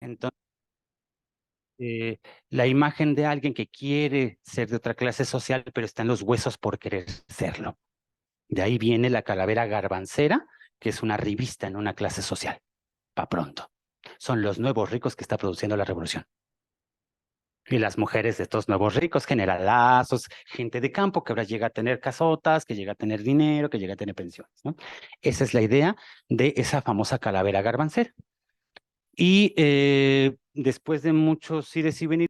Entonces, la imagen de alguien que quiere ser de otra clase social, pero está en los huesos por querer serlo. De ahí viene la calavera garbancera, que es una revista en una clase social, pa' pronto. Son los nuevos ricos que está produciendo la revolución. Y las mujeres de estos nuevos ricos, generalazos, gente de campo que ahora llega a tener casotas, que llega a tener dinero, que llega a tener pensiones, ¿no? Esa es la idea de esa famosa calavera garbancera. Y después de muchos ires y venir,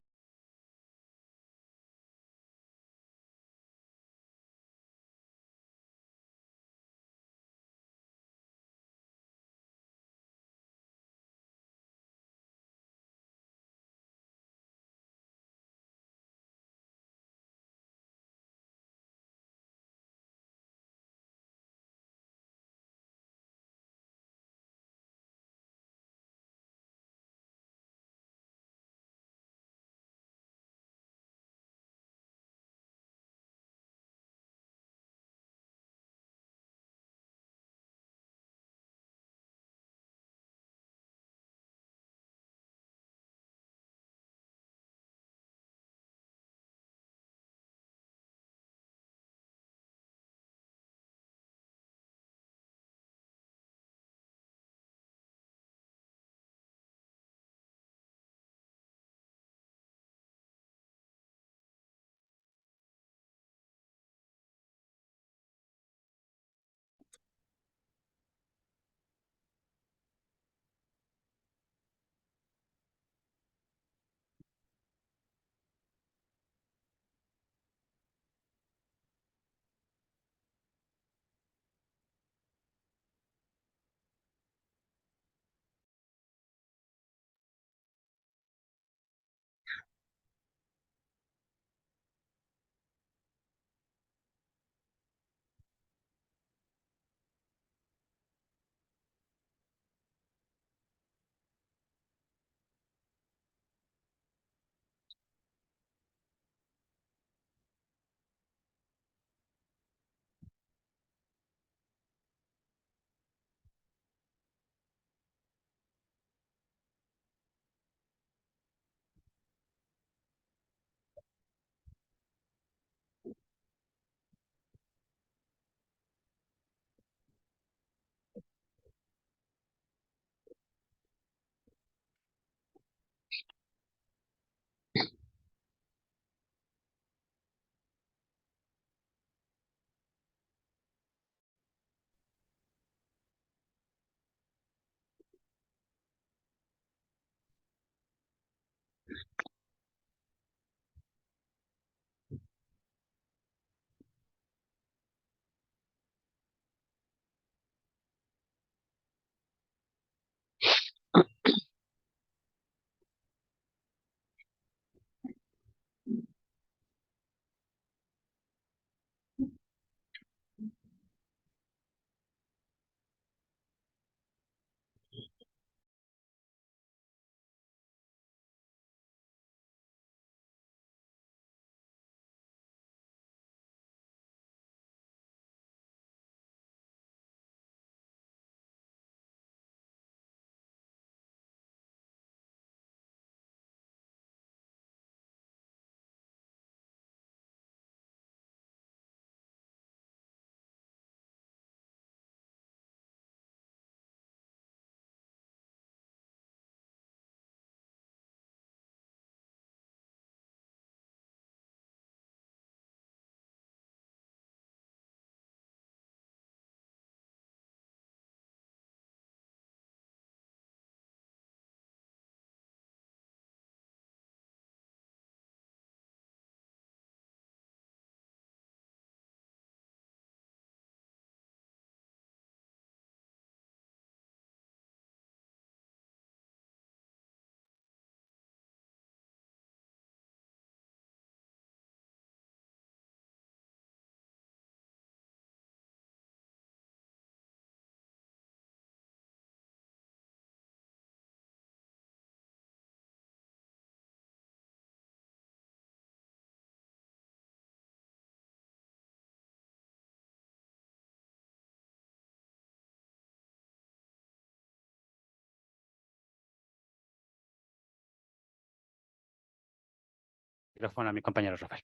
micrófono a mi compañero Rafael.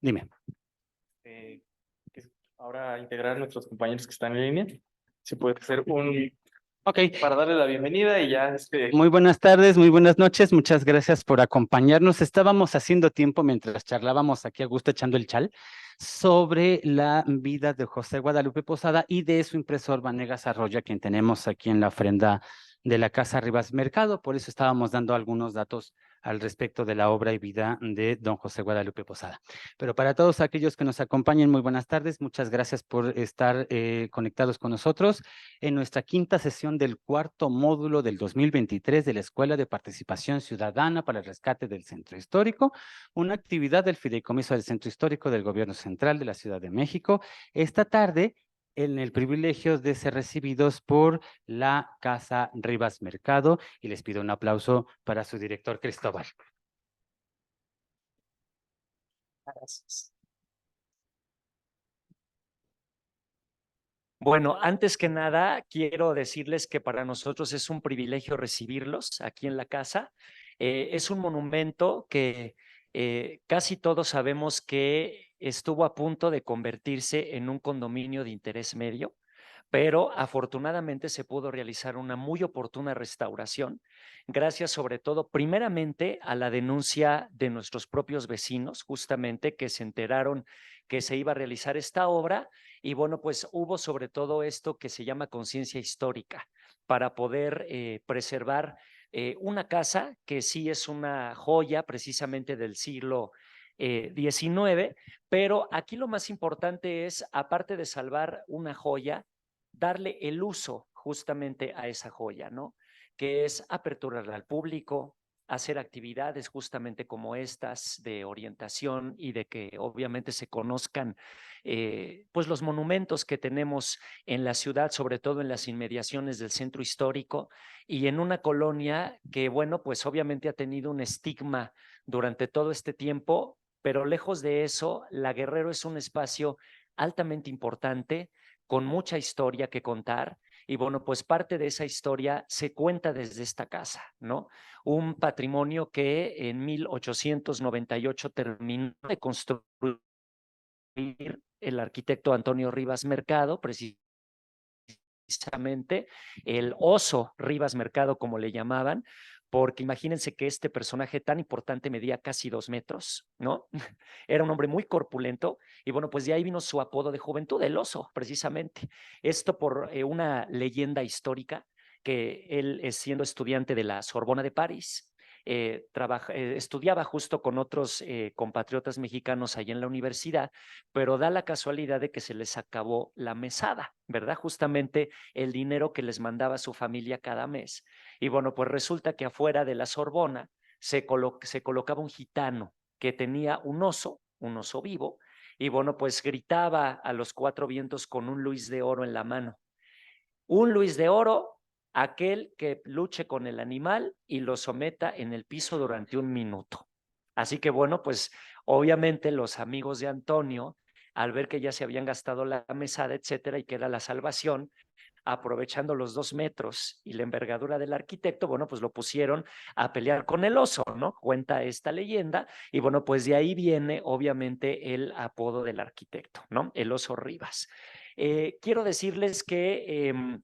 Dime. Que ahora integrar a nuestros compañeros que están en línea. Se puede hacer Ok. para darle la bienvenida y ya Muy buenas tardes, muy buenas noches. Muchas gracias por acompañarnos. Estábamos haciendo tiempo mientras charlábamos aquí a gusto echando el chal sobre la vida de José Guadalupe Posada y de su impresor Vanegas Arroyo, quien tenemos aquí en la ofrenda de la Casa Rivas Mercado. Por eso estábamos dando algunos datos al respecto de la obra y vida de don José Guadalupe Posada. Pero para todos aquellos que nos acompañen, muy buenas tardes. Muchas gracias por estar conectados con nosotros en nuestra quinta sesión del cuarto módulo del 2023 de la Escuela de Participación Ciudadana para el Rescate del Centro Histórico, una actividad del Fideicomiso del Centro Histórico del Gobierno Central de la Ciudad de México. Esta tarde, en el privilegio de ser recibidos por la Casa Rivas Mercado, y les pido un aplauso para su director Cristóbal. Gracias. Bueno, antes que nada, quiero decirles que para nosotros es un privilegio recibirlos aquí en la casa. Es un monumento que casi todos sabemos que estuvo a punto de convertirse en un condominio de interés medio, pero afortunadamente se pudo realizar una muy oportuna restauración, gracias sobre todo, primeramente, a la denuncia de nuestros propios vecinos, justamente que se enteraron que se iba a realizar esta obra. Y bueno, pues hubo sobre todo esto que se llama conciencia histórica para poder preservar una casa que sí es una joya precisamente del siglo XIX, pero aquí lo más importante es, aparte de salvar una joya, darle el uso justamente a esa joya, ¿no? Que es aperturarla al público, hacer actividades justamente como estas de orientación y de que obviamente se conozcan pues los monumentos que tenemos en la ciudad, sobre todo en las inmediaciones del centro histórico y en una colonia que, bueno, pues obviamente ha tenido un estigma durante todo este tiempo, pero lejos de eso, La Guerrero es un espacio altamente importante, con mucha historia que contar. Y bueno, pues parte de esa historia se cuenta desde esta casa, ¿no? Un patrimonio que en 1898 terminó de construir el arquitecto Antonio Rivas Mercado, precisamente el oso Rivas Mercado, como le llamaban, porque imagínense que este personaje tan importante medía casi 2 metros, ¿no? Era un hombre muy corpulento y bueno, pues de ahí vino su apodo de juventud, el oso, precisamente. Esto por una leyenda histórica que él, siendo estudiante de la Sorbona de París, estudiaba justo con otros compatriotas mexicanos ahí en la universidad, pero da la casualidad de que se les acabó la mesada, ¿verdad? Justamente el dinero que les mandaba su familia cada mes. Y bueno, pues resulta que afuera de la Sorbona se colocaba un gitano que tenía un oso vivo, y bueno, pues gritaba a los cuatro vientos con un Luis de oro en la mano. Un Luis de oro, aquel que luche con el animal y lo someta en el piso durante 1 minuto. Así que bueno, pues obviamente los amigos de Antonio, al ver que ya se habían gastado la mesada, etcétera, y que era la salvación, aprovechando los 2 metros y la envergadura del arquitecto, bueno, pues lo pusieron a pelear con el oso, ¿no? Cuenta esta leyenda, y bueno, pues de ahí viene obviamente el apodo del arquitecto, ¿no? El oso Rivas. Quiero decirles que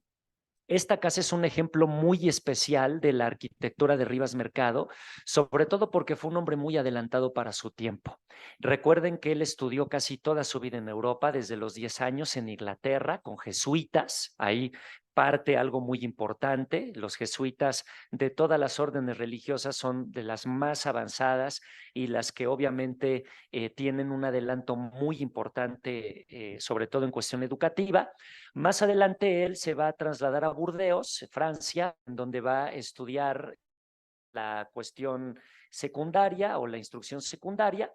esta casa es un ejemplo muy especial de la arquitectura de Rivas Mercado, sobre todo porque fue un hombre muy adelantado para su tiempo. Recuerden que él estudió casi toda su vida en Europa, desde los 10 años en Inglaterra, con jesuitas. Ahí parte algo muy importante. Los jesuitas de todas las órdenes religiosas son de las más avanzadas y las que obviamente tienen un adelanto muy importante, sobre todo en cuestión educativa. Más adelante él se va a trasladar a Burdeos, Francia, donde va a estudiar la cuestión secundaria o la instrucción secundaria,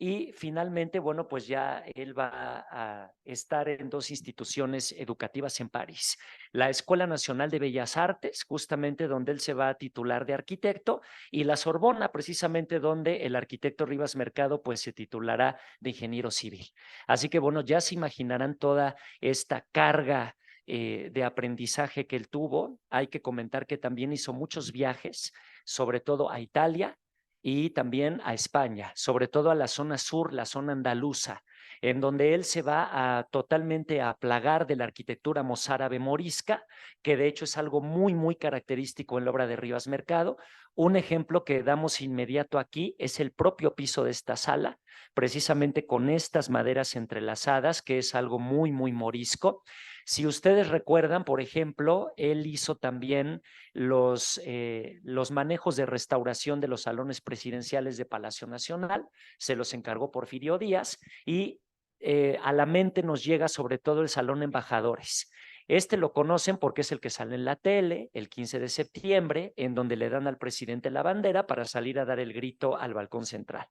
y finalmente, bueno, pues ya él va a estar en 2 instituciones educativas en París. La Escuela Nacional de Bellas Artes, justamente donde él se va a titular de arquitecto, y la Sorbona, precisamente donde el arquitecto Rivas Mercado pues se titulará de ingeniero civil. Así que bueno, ya se imaginarán toda esta carga de aprendizaje que él tuvo. Hay que comentar que también hizo muchos viajes, sobre todo a Italia, y también a España, sobre todo a la zona sur, la zona andaluza, en donde él se va a totalmente a plagar de la arquitectura mozárabe morisca, que de hecho es algo muy, muy característico en la obra de Rivas Mercado. Un ejemplo que damos inmediato aquí es el propio piso de esta sala, precisamente con estas maderas entrelazadas, que es algo muy, muy morisco. Si ustedes recuerdan, por ejemplo, él hizo también los manejos de restauración de los salones presidenciales de Palacio Nacional, se los encargó Porfirio Díaz y a la mente nos llega sobre todo el Salón Embajadores. Este lo conocen porque es el que sale en la tele el 15 de septiembre, en donde le dan al presidente la bandera para salir a dar el grito al balcón central.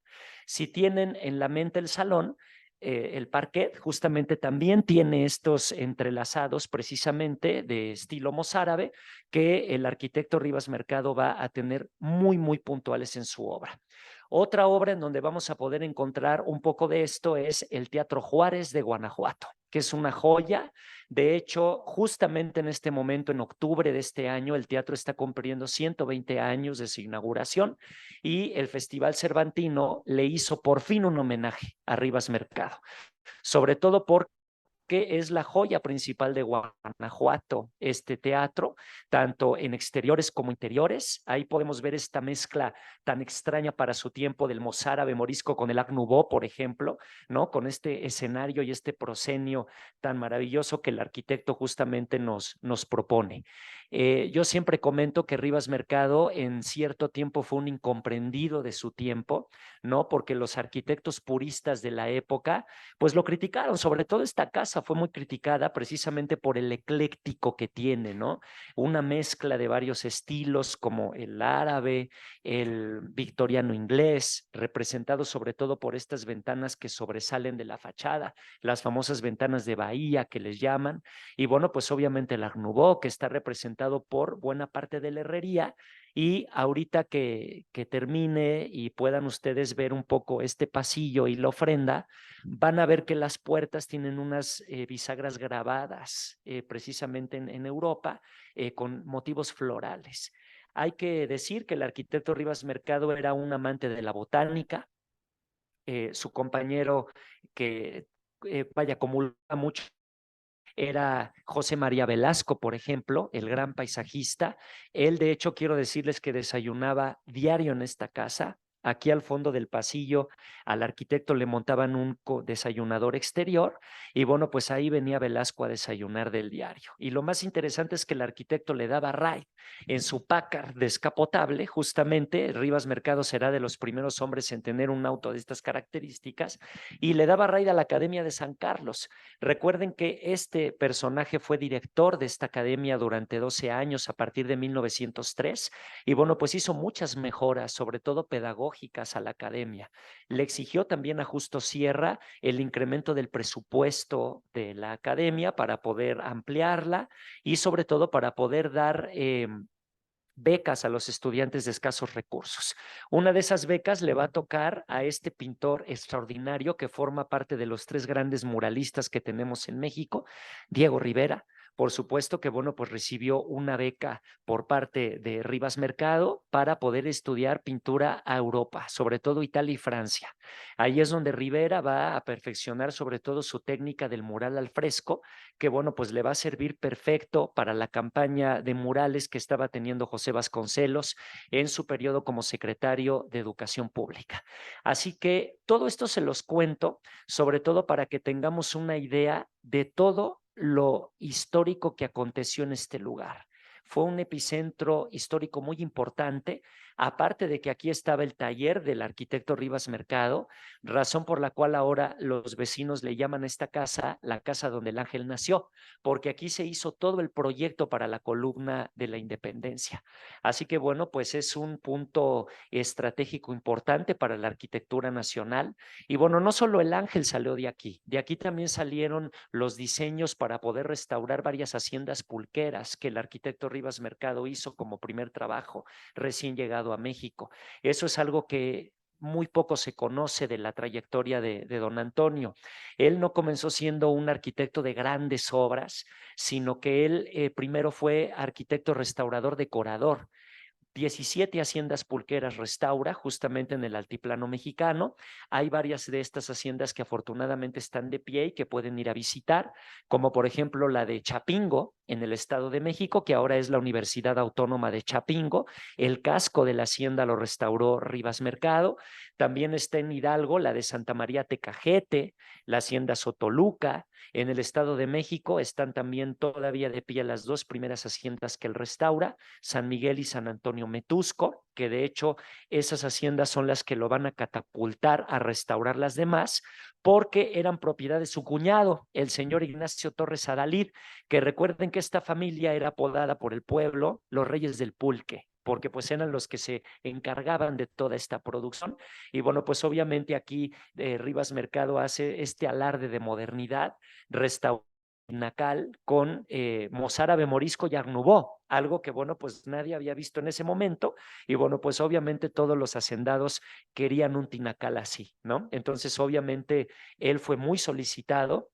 Si tienen en la mente el salón, el parquet justamente también tiene estos entrelazados precisamente de estilo mozárabe que el arquitecto Rivas Mercado va a tener muy, muy puntuales en su obra. Otra obra en donde vamos a poder encontrar un poco de esto es el Teatro Juárez de Guanajuato, que es una joya. De hecho, justamente en este momento, en octubre de este año, el teatro está cumpliendo 120 años de su inauguración y el Festival Cervantino le hizo por fin un homenaje a Rivas Mercado, sobre todo porque es la joya principal de Guanajuato, este teatro, tanto en exteriores como interiores. Ahí podemos ver esta mezcla tan extraña para su tiempo del mozárabe morisco con el Art Nouveau, por ejemplo, ¿no? Con este escenario y este proscenio tan maravilloso que el arquitecto justamente nos propone. Yo siempre comento que Rivas Mercado en cierto tiempo fue un incomprendido de su tiempo, ¿no? Porque los arquitectos puristas de la época pues lo criticaron, sobre todo esta casa fue muy criticada precisamente por el ecléctico que tiene, ¿no? Una mezcla de varios estilos como el árabe, el victoriano inglés, representado sobre todo por estas ventanas que sobresalen de la fachada, las famosas ventanas de bahía que les llaman, y bueno, pues obviamente el Art Nouveau que está representado por buena parte de la herrería. Y ahorita que termine y puedan ustedes ver un poco este pasillo y la ofrenda, van a ver que las puertas tienen unas bisagras grabadas precisamente en Europa con motivos florales. Hay que decir que el arquitecto Rivas Mercado era un amante de la botánica, su compañero que vaya, comulga mucho era José María Velasco, por ejemplo, el gran paisajista. Él, de hecho, quiero decirles que desayunaba diario en esta casa. Aquí al fondo del pasillo al arquitecto le montaban un desayunador exterior y bueno, pues ahí venía Velasco a desayunar del diario. Y lo más interesante es que el arquitecto le daba ride en su Packard descapotable, justamente Rivas Mercado será de los primeros hombres en tener un auto de estas características y le daba ride a la Academia de San Carlos. Recuerden que este personaje fue director de esta academia durante 12 años a partir de 1903 y bueno, pues hizo muchas mejoras, sobre todo pedagógicas a la academia. Le exigió también a Justo Sierra el incremento del presupuesto de la academia para poder ampliarla y sobre todo para poder dar becas a los estudiantes de escasos recursos. Una de esas becas le va a tocar a este pintor extraordinario que forma parte de los 3 grandes muralistas que tenemos en México, Diego Rivera. Por supuesto que, bueno, pues recibió una beca por parte de Rivas Mercado para poder estudiar pintura a Europa, sobre todo Italia y Francia. Ahí es donde Rivera va a perfeccionar sobre todo su técnica del mural al fresco, que, bueno, pues le va a servir perfecto para la campaña de murales que estaba teniendo José Vasconcelos en su periodo como secretario de Educación Pública. Así que todo esto se los cuento, sobre todo para que tengamos una idea de todo lo histórico que aconteció en este lugar. Fue un epicentro histórico muy importante, aparte de que aquí estaba el taller del arquitecto Rivas Mercado, razón por la cual ahora los vecinos le llaman a esta casa la casa donde el ángel nació, porque aquí se hizo todo el proyecto para la columna de la independencia. Así que bueno, pues es un punto estratégico importante para la arquitectura nacional. Y bueno, no solo el ángel salió de aquí también salieron los diseños para poder restaurar varias haciendas pulqueras que el arquitecto Rivas Mercado hizo como primer trabajo recién llegado a México. Eso es algo que muy poco se conoce de la trayectoria de don Antonio. Él no comenzó siendo un arquitecto de grandes obras, sino que él primero fue arquitecto restaurador decorador. 17 haciendas pulqueras restaura justamente en el altiplano mexicano. Hay varias de estas haciendas que afortunadamente están de pie y que pueden ir a visitar, como por ejemplo la de Chapingo en el Estado de México, que ahora es la Universidad Autónoma de Chapingo. El casco de la hacienda lo restauró Rivas Mercado. También está en Hidalgo la de Santa María Tecajete, la hacienda Sotoluca. En el Estado de México están también todavía de pie las dos primeras haciendas que él restaura, San Miguel y San Antonio Metusco, que de hecho esas haciendas son las que lo van a catapultar a restaurar las demás, porque eran propiedad de su cuñado, el señor Ignacio Torres Adalid, que recuerden que esta familia era apodada por el pueblo los Reyes del Pulque, porque pues eran los que se encargaban de toda esta producción. Y bueno, pues obviamente aquí Rivas Mercado hace este alarde de modernidad, restaurando Nacal con mozárabe, morisco y arnubó, algo que bueno, pues nadie había visto en ese momento, y bueno, pues obviamente todos los hacendados querían un tinacal así, ¿no? Entonces obviamente él fue muy solicitado,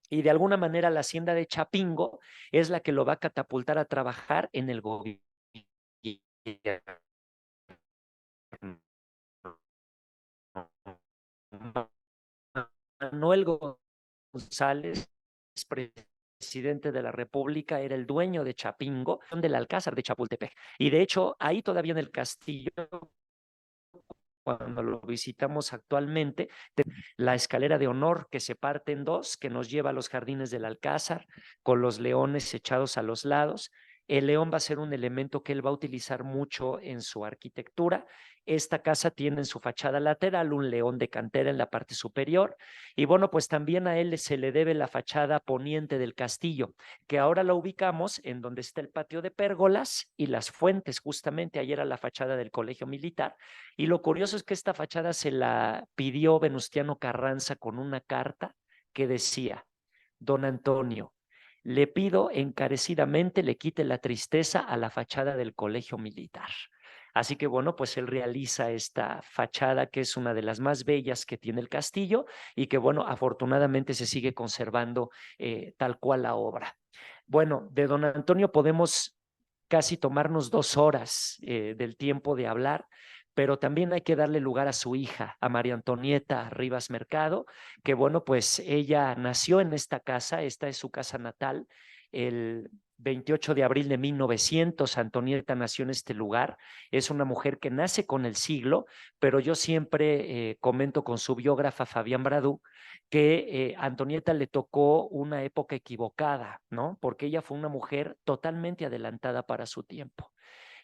y de alguna manera la hacienda de Chapingo es la que lo va a catapultar a trabajar en el gobierno. Manuel González, presidente de la República, era el dueño de Chapingo, del Alcázar de Chapultepec. Y de hecho, ahí todavía en el castillo, cuando lo visitamos actualmente, la escalera de honor que se parte en dos, que nos lleva a los jardines del Alcázar, con los leones echados a los lados. El león va a ser un elemento que él va a utilizar mucho en su arquitectura. Esta casa tiene en su fachada lateral un león de cantera en la parte superior. Y bueno, pues también a él se le debe la fachada poniente del castillo, que ahora la ubicamos en donde está el patio de pérgolas y las fuentes. Justamente ayer era la fachada del Colegio Militar. Y lo curioso es que esta fachada se la pidió Venustiano Carranza con una carta que decía: Don Antonio, le pido encarecidamente le quite la tristeza a la fachada del Colegio Militar. Así que bueno, pues él realiza esta fachada que es una de las más bellas que tiene el castillo y que bueno, afortunadamente se sigue conservando tal cual la obra. Bueno, de don Antonio podemos casi tomarnos 2 horas del tiempo de hablar, pero también hay que darle lugar a su hija, a María Antonieta Rivas Mercado, que bueno, pues ella nació en esta casa, esta es su casa natal, el 28 de abril de 1900. Antonieta nació en este lugar, es una mujer que nace con el siglo, pero yo siempre comento con su biógrafa Fabián Bradú que Antonieta le tocó una época equivocada, ¿no? Porque ella fue una mujer totalmente adelantada para su tiempo.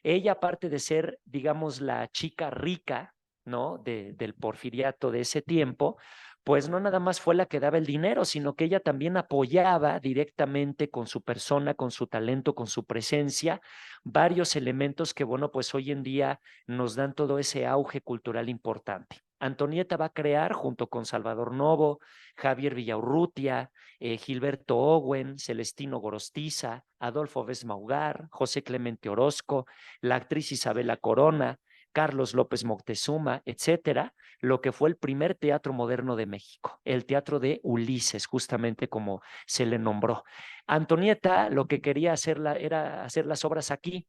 Ella, aparte de ser, digamos, la chica rica, ¿no? Del porfiriato de ese tiempo, pues no nada más fue la que daba el dinero, sino que ella también apoyaba directamente con su persona, con su talento, con su presencia, varios elementos que, bueno, pues hoy en día nos dan todo ese auge cultural importante. Antonieta va a crear, junto con Salvador Novo, Javier Villaurrutia, Gilberto Owen, Celestino Gorostiza, Adolfo Vesmaugar, José Clemente Orozco, la actriz Isabela Corona, Carlos López Moctezuma, etcétera, lo que fue el primer teatro moderno de México, el teatro de Ulises, justamente como se le nombró. Antonieta lo que quería era hacer las obras aquí,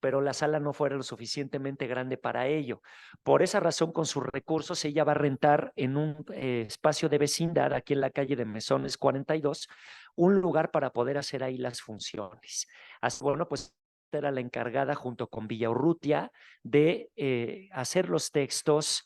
pero la sala no fuera lo suficientemente grande para ello. Por esa razón, con sus recursos, ella va a rentar en un espacio de vecindad, aquí en la calle de Mesones 42, un lugar para poder hacer ahí las funciones. Así, bueno, pues era la encargada junto con Villaurrutia de hacer los textos,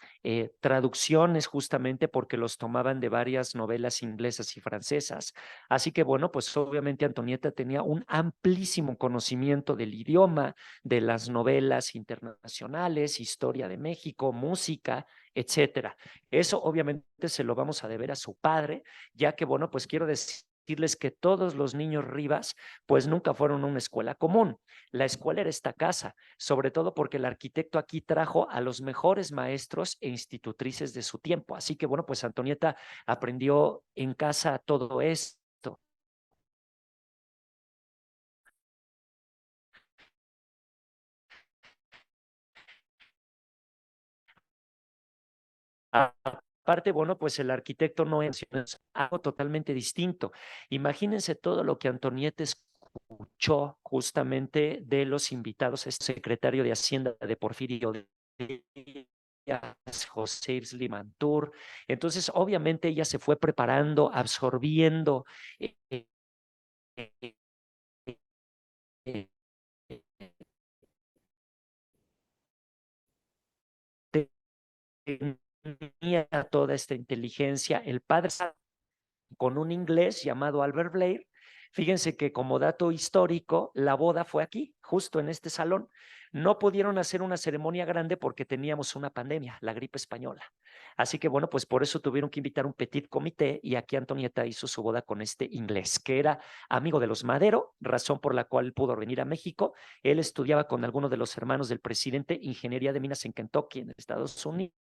traducciones justamente porque los tomaban de varias novelas inglesas y francesas. Así que bueno, pues obviamente Antonieta tenía un amplísimo conocimiento del idioma, de las novelas internacionales, historia de México, música, etcétera. Eso obviamente se lo vamos a deber a su padre, ya que, bueno, pues quiero decirles que todos los niños Rivas pues nunca fueron a una escuela común. La escuela era esta casa, sobre todo porque el arquitecto aquí trajo a los mejores maestros e institutrices de su tiempo. Así que bueno, pues Antonieta aprendió en casa todo esto. Aparte, bueno, pues el arquitecto no es algo totalmente distinto. Imagínense todo lo que Antonieta escuchó escuchó justamente de los invitados, este secretario de Hacienda de Porfirio Díaz, José Slimantur. Entonces, obviamente ella se fue preparando, absorbiendo eh, eh, eh, tenía toda esta inteligencia. El padre con un inglés llamado Albert Blair. Fíjense que como dato histórico, la boda fue aquí, justo en este salón. No pudieron hacer una ceremonia grande porque teníamos una pandemia, la gripe española. Así que bueno, pues por eso tuvieron que invitar un petit comité y aquí Antonieta hizo su boda con este inglés, que era amigo de los Madero, razón por la cual pudo venir a México. Él estudiaba con algunos de los hermanos del presidente ingeniería de minas en Kentucky, en Estados Unidos.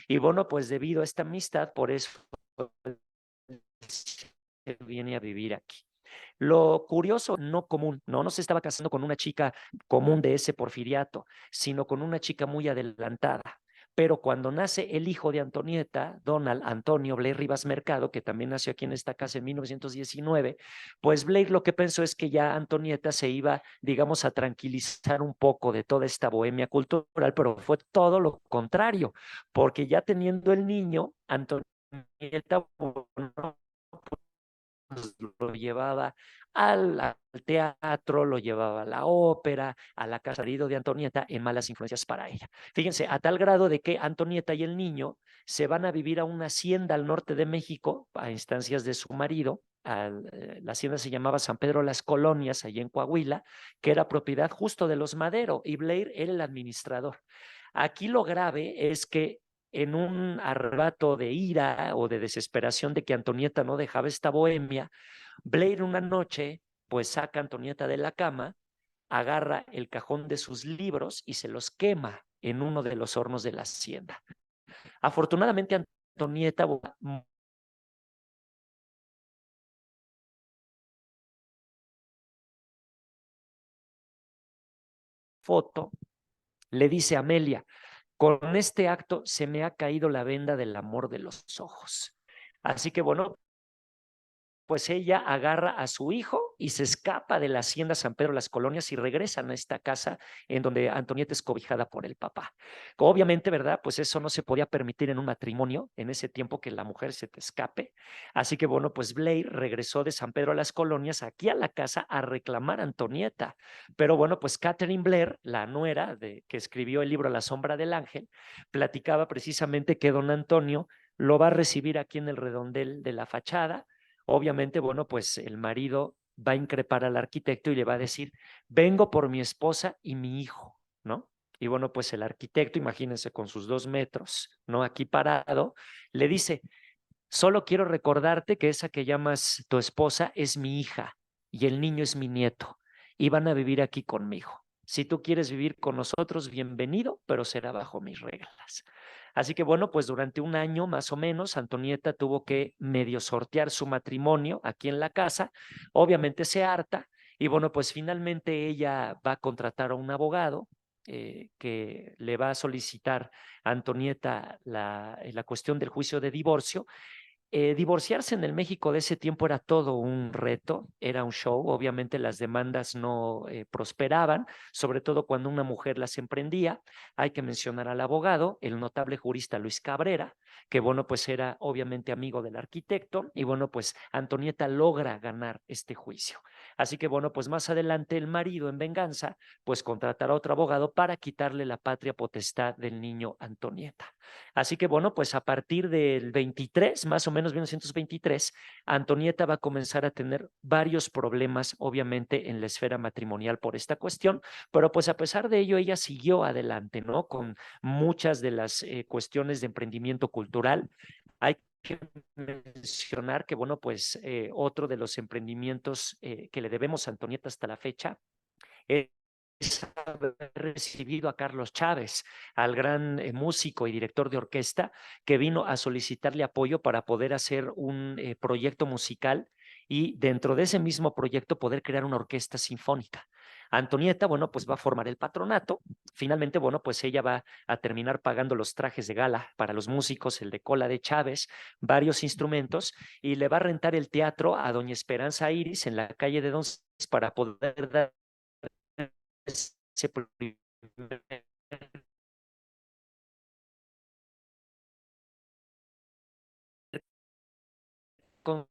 Y bueno, pues debido a esta amistad, por eso se viene a vivir aquí. Lo curioso, no común, no se estaba casando con una chica común de ese porfiriato, sino con una chica muy adelantada. Pero cuando nace el hijo de Antonieta, Donald Antonio Blair Rivas Mercado, que también nació aquí en esta casa en 1919, pues Blair lo que pensó es que ya Antonieta se iba, digamos, a tranquilizar un poco de toda esta bohemia cultural, pero fue todo lo contrario, porque ya teniendo el niño, Antonieta, bueno, lo llevaba al teatro, lo llevaba a la ópera, a la casa de Antonieta, en malas influencias para ella. Fíjense, a tal grado de que Antonieta y el niño se van a vivir a una hacienda al norte de México, a instancias de su marido. La hacienda se llamaba San Pedro Las Colonias, allí en Coahuila, que era propiedad justo de los Madero, y Blair era el administrador. Aquí lo grave es que en un arrebato de ira o de desesperación de que Antonieta no dejaba esta bohemia, Blair una noche pues saca a Antonieta de la cama, agarra el cajón de sus libros y se los quema en uno de los hornos de la hacienda. Afortunadamente Antonieta foto le dice a Amelia: con este acto se me ha caído la venda del amor de los ojos. Así que bueno, pues ella agarra a su hijo y se escapa de la hacienda San Pedro Las Colonias y regresan a esta casa en donde Antonieta es cobijada por el papá. Obviamente, ¿verdad? Pues eso no se podía permitir en un matrimonio en ese tiempo, que la mujer se te escape. Así que bueno, pues Blair regresó de San Pedro a Las Colonias aquí a la casa a reclamar a Antonieta. Pero bueno, pues Catherine Blair, la nuera que escribió el libro La sombra del ángel, platicaba precisamente que don Antonio lo va a recibir aquí en el redondel de la fachada. Obviamente, bueno, pues el marido va a increpar al arquitecto y le va a decir: vengo por mi esposa y mi hijo, ¿no? Y bueno, pues el arquitecto, imagínense, con sus 2 metros, ¿no? Aquí parado, le dice: solo quiero recordarte que esa que llamas tu esposa es mi hija y el niño es mi nieto y van a vivir aquí conmigo. Si tú quieres vivir con nosotros, bienvenido, pero será bajo mis reglas. Así que bueno, pues durante un año más o menos, Antonieta tuvo que medio sortear su matrimonio aquí en la casa. Obviamente se harta y bueno, pues finalmente ella va a contratar a un abogado que le va a solicitar a Antonieta la cuestión del juicio de divorcio. Divorciarse en el México de ese tiempo era todo un reto, era un show. Obviamente las demandas no prosperaban, sobre todo cuando una mujer las emprendía. Hay que mencionar al abogado, el notable jurista Luis Cabrera, que bueno, pues era obviamente amigo del arquitecto, y bueno, pues Antonieta logra ganar este juicio. Así que bueno, pues más adelante el marido, en venganza, pues contratará a otro abogado para quitarle la patria potestad del niño Antonieta. Así que bueno, pues a partir del 23, más o menos 1923, Antonieta va a comenzar a tener varios problemas, obviamente, en la esfera matrimonial por esta cuestión, pero pues a pesar de ello, ella siguió adelante, ¿no? Con muchas de las cuestiones de emprendimiento cultural. Hay que mencionar que, bueno, pues otro de los emprendimientos que le debemos a Antonieta hasta la fecha es haber recibido a Carlos Chávez, al gran músico y director de orquesta, que vino a solicitarle apoyo para poder hacer un proyecto musical y dentro de ese mismo proyecto poder crear una orquesta sinfónica. Antonieta, bueno, pues va a formar el patronato. Finalmente, bueno, pues ella va a terminar pagando los trajes de gala para los músicos, el de cola de Chávez, varios instrumentos, y le va a rentar el teatro a doña Esperanza Iris en la calle de Donceles para poder dar ese primer concierto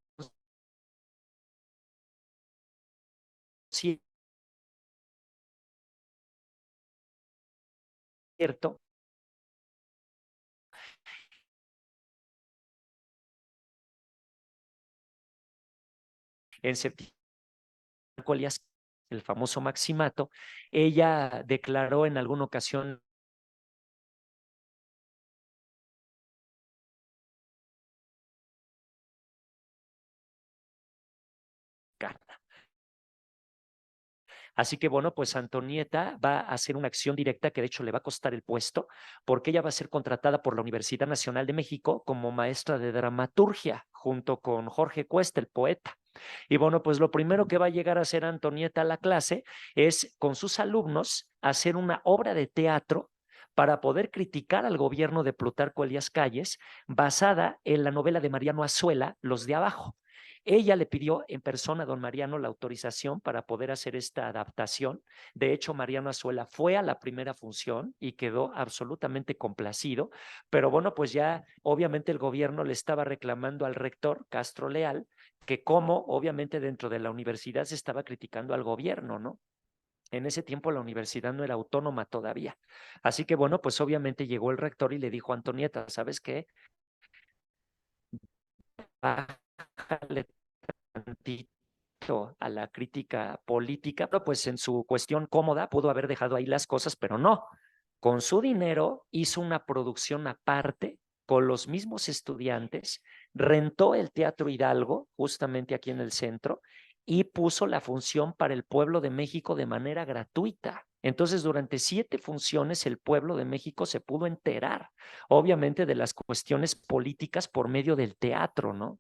en septiembre, el famoso Maximato. Ella declaró en alguna ocasión carta. Así que bueno, pues Antonieta va a hacer una acción directa que de hecho le va a costar el puesto, porque ella va a ser contratada por la Universidad Nacional de México como maestra de dramaturgia, junto con Jorge Cuesta, el poeta. Y bueno, pues lo primero que va a llegar a hacer Antonieta a la clase es con sus alumnos hacer una obra de teatro para poder criticar al gobierno de Plutarco Elías Calles, basada en la novela de Mariano Azuela, Los de Abajo. Ella le pidió en persona a don Mariano la autorización para poder hacer esta adaptación. De hecho, Mariano Azuela fue a la primera función y quedó absolutamente complacido, pero bueno, pues ya obviamente el gobierno le estaba reclamando al rector Castro Leal que como obviamente dentro de la universidad se estaba criticando al gobierno, ¿no? En ese tiempo la universidad no era autónoma todavía. Así que bueno, pues obviamente llegó el rector y le dijo a Antonieta, ¿sabes qué? Bájale tantito a la crítica política, pero pues en su cuestión cómoda pudo haber dejado ahí las cosas, pero no. Con su dinero hizo una producción aparte con los mismos estudiantes, rentó el Teatro Hidalgo, justamente aquí en el centro, y puso la función para el pueblo de México de manera gratuita. Entonces, durante 7 funciones, el pueblo de México se pudo enterar, obviamente, de las cuestiones políticas por medio del teatro, ¿no?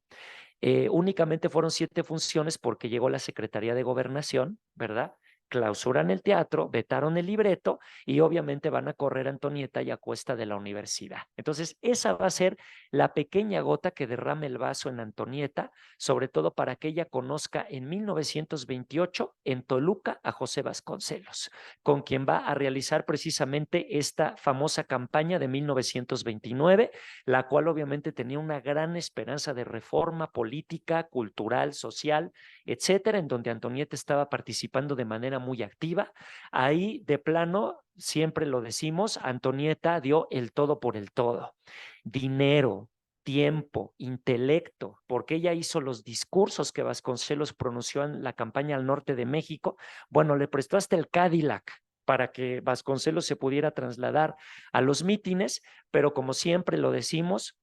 Únicamente fueron 7 funciones porque llegó la Secretaría de Gobernación, ¿verdad? Clausuran el teatro, vetaron el libreto y obviamente van a correr a Antonieta y a cuesta de la universidad. Entonces, esa va a ser la pequeña gota que derrame el vaso en Antonieta, sobre todo para que ella conozca en 1928 en Toluca a José Vasconcelos, con quien va a realizar precisamente esta famosa campaña de 1929, la cual obviamente tenía una gran esperanza de reforma política, cultural, social, etcétera, en donde Antonieta estaba participando de manera muy activa. Ahí, de plano, siempre lo decimos, Antonieta dio el todo por el todo. Dinero, tiempo, intelecto, porque ella hizo los discursos que Vasconcelos pronunció en la campaña al norte de México. Bueno, le prestó hasta el Cadillac para que Vasconcelos se pudiera trasladar a los mítines, pero como siempre lo decimos,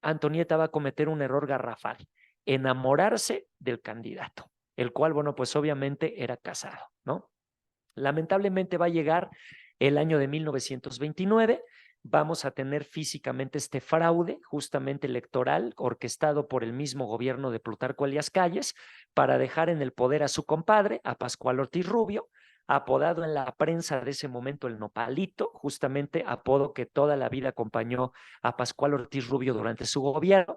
Antonieta va a cometer un error garrafal, enamorarse del candidato, el cual, bueno, pues obviamente era casado, ¿no? Lamentablemente va a llegar el año de 1929, vamos a tener físicamente este fraude justamente electoral orquestado por el mismo gobierno de Plutarco Elías Calles para dejar en el poder a su compadre, a Pascual Ortiz Rubio, apodado en la prensa de ese momento el Nopalito, justamente apodo que toda la vida acompañó a Pascual Ortiz Rubio durante su gobierno.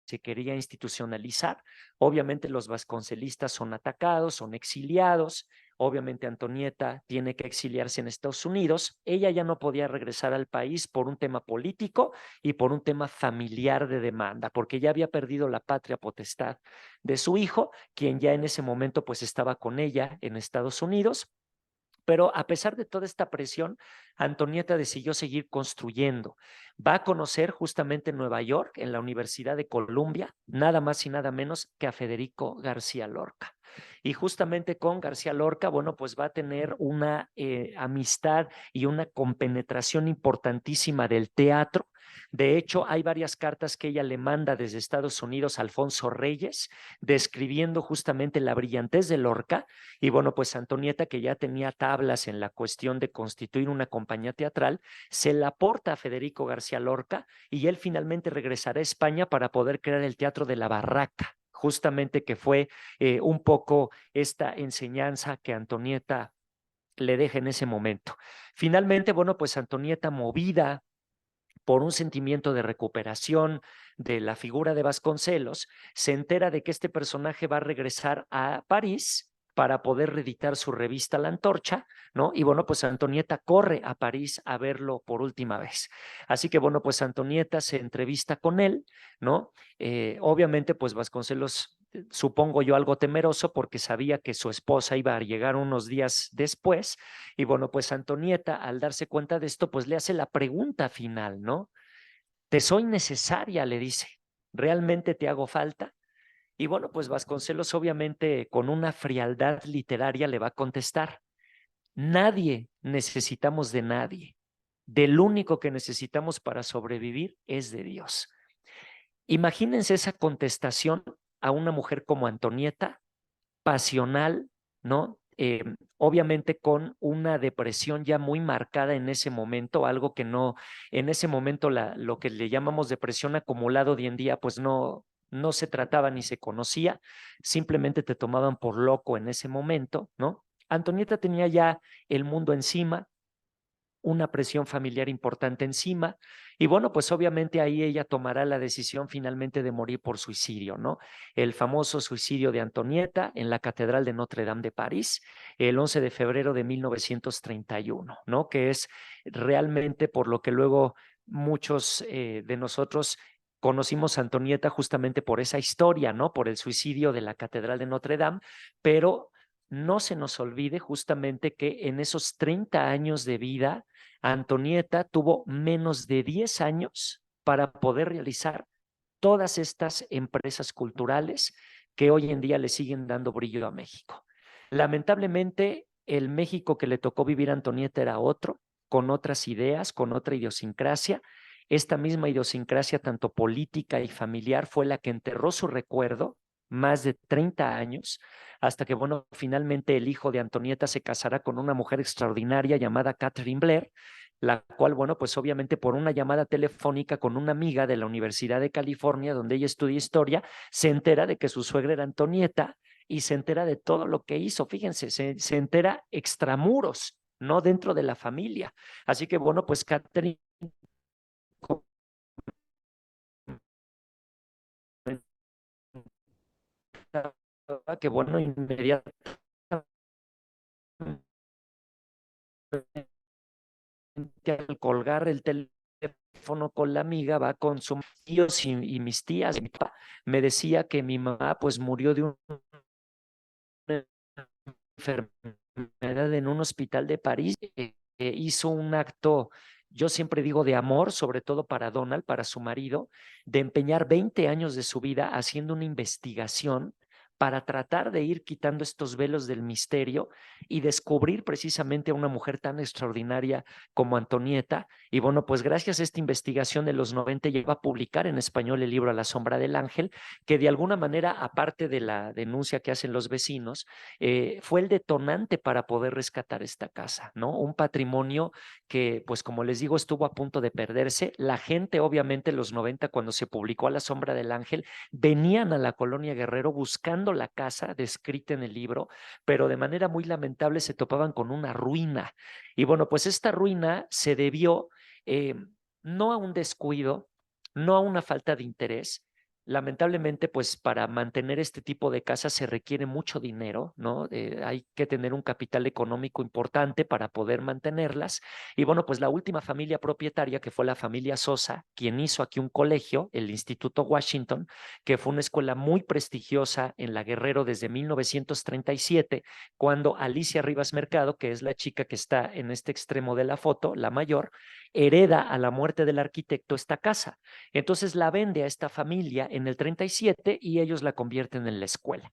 Se quería institucionalizar. Obviamente los vasconcelistas son atacados, son exiliados. Obviamente Antonieta tiene que exiliarse en Estados Unidos. Ella ya no podía regresar al país por un tema político y por un tema familiar de demanda, porque ya había perdido la patria potestad de su hijo, quien ya en ese momento pues estaba con ella en Estados Unidos. Pero a pesar de toda esta presión, Antonieta decidió seguir construyendo. Va a conocer justamente en Nueva York, en la Universidad de Columbia, nada más y nada menos que a Federico García Lorca. Y justamente con García Lorca, bueno, pues va a tener una amistad y una compenetración importantísima del teatro. De hecho, hay varias cartas que ella le manda desde Estados Unidos a Alfonso Reyes, describiendo justamente la brillantez de Lorca. Y bueno, pues Antonieta, que ya tenía tablas en la cuestión de constituir una compañía teatral, se la aporta a Federico García Lorca y él finalmente regresará a España para poder crear el Teatro de la Barraca, justamente que fue un poco esta enseñanza que Antonieta le deja en ese momento. Finalmente, bueno, pues Antonieta, movida por un sentimiento de recuperación de la figura de Vasconcelos, se entera de que este personaje va a regresar a París para poder reeditar su revista La Antorcha, ¿no? Y bueno, pues Antonieta corre a París a verlo por última vez. Así que bueno, pues Antonieta se entrevista con él, ¿no? Obviamente, pues Vasconcelos, supongo yo, algo temeroso porque sabía que su esposa iba a llegar unos días después. Y bueno, pues Antonieta, al darse cuenta de esto, pues le hace la pregunta final, ¿no? Te soy necesaria, le dice. ¿Realmente te hago falta? Y bueno, pues Vasconcelos, obviamente, con una frialdad literaria, le va a contestar: nadie necesitamos de nadie. Del único que necesitamos para sobrevivir es de Dios. Imagínense esa contestación a una mujer como Antonieta, pasional, ¿no? Obviamente con una depresión ya muy marcada en ese momento, algo que no, en ese momento lo que le llamamos depresión acumulada hoy en día, pues no se trataba ni se conocía, simplemente te tomaban por loco en ese momento, ¿no? Antonieta tenía ya el mundo encima, una presión familiar importante encima. Y bueno, pues obviamente ahí ella tomará la decisión finalmente de morir por suicidio, ¿no? El famoso suicidio de Antonieta en la Catedral de Notre Dame de París, el 11 de febrero de 1931, ¿no? Que es realmente por lo que luego muchos de nosotros conocimos a Antonieta justamente por esa historia, ¿no? Por el suicidio de la Catedral de Notre Dame, pero no se nos olvide justamente que en esos 30 años de vida, Antonieta tuvo menos de 10 años para poder realizar todas estas empresas culturales que hoy en día le siguen dando brillo a México. Lamentablemente, el México que le tocó vivir a Antonieta era otro, con otras ideas, con otra idiosincrasia. Esta misma idiosincrasia, tanto política y familiar, fue la que enterró su recuerdo más de 30 años, hasta que, bueno, finalmente el hijo de Antonieta se casará con una mujer extraordinaria llamada Catherine Blair, la cual, bueno, pues obviamente por una llamada telefónica con una amiga de la Universidad de California, donde ella estudia historia, se entera de que su suegra era Antonieta y se entera de todo lo que hizo. Fíjense, se entera extramuros, no dentro de la familia. Así que, bueno, pues Catherine, que bueno, inmediatamente al colgar el teléfono con la amiga, va con sus tíos y mis tías. Mi papá me decía que mi mamá pues murió de una enfermedad en un hospital de París. Hizo un acto, yo siempre digo, de amor, sobre todo para Donald, para su marido, de empeñar 20 años de su vida haciendo una investigación para tratar de ir quitando estos velos del misterio y descubrir precisamente a una mujer tan extraordinaria como Antonieta. Y bueno, pues gracias a esta investigación de los 90 llegó a publicar en español el libro A la sombra del ángel, que de alguna manera, aparte de la denuncia que hacen los vecinos, fue el detonante para poder rescatar esta casa, ¿no? Un patrimonio que, pues como les digo, estuvo a punto de perderse. La gente, obviamente, en los 90, cuando se publicó A la sombra del ángel, venían a la colonia Guerrero buscando la casa descrita en el libro, pero de manera muy lamentable se topaban con una ruina. Y bueno, pues esta ruina se debió eh, no a un descuido, no a una falta de interés. Lamentablemente, pues para mantener este tipo de casas se requiere mucho dinero, ¿no? Hay que tener un capital económico importante para poder mantenerlas. Y bueno, pues la última familia propietaria, que fue la familia Sosa, quien hizo aquí un colegio, el Instituto Washington, que fue una escuela muy prestigiosa en La Guerrero desde 1937, cuando Alicia Rivas Mercado, que es la chica que está en este extremo de la foto, la mayor, hereda a la muerte del arquitecto esta casa. Entonces la vende a esta familia en el 37 y ellos la convierten en la escuela.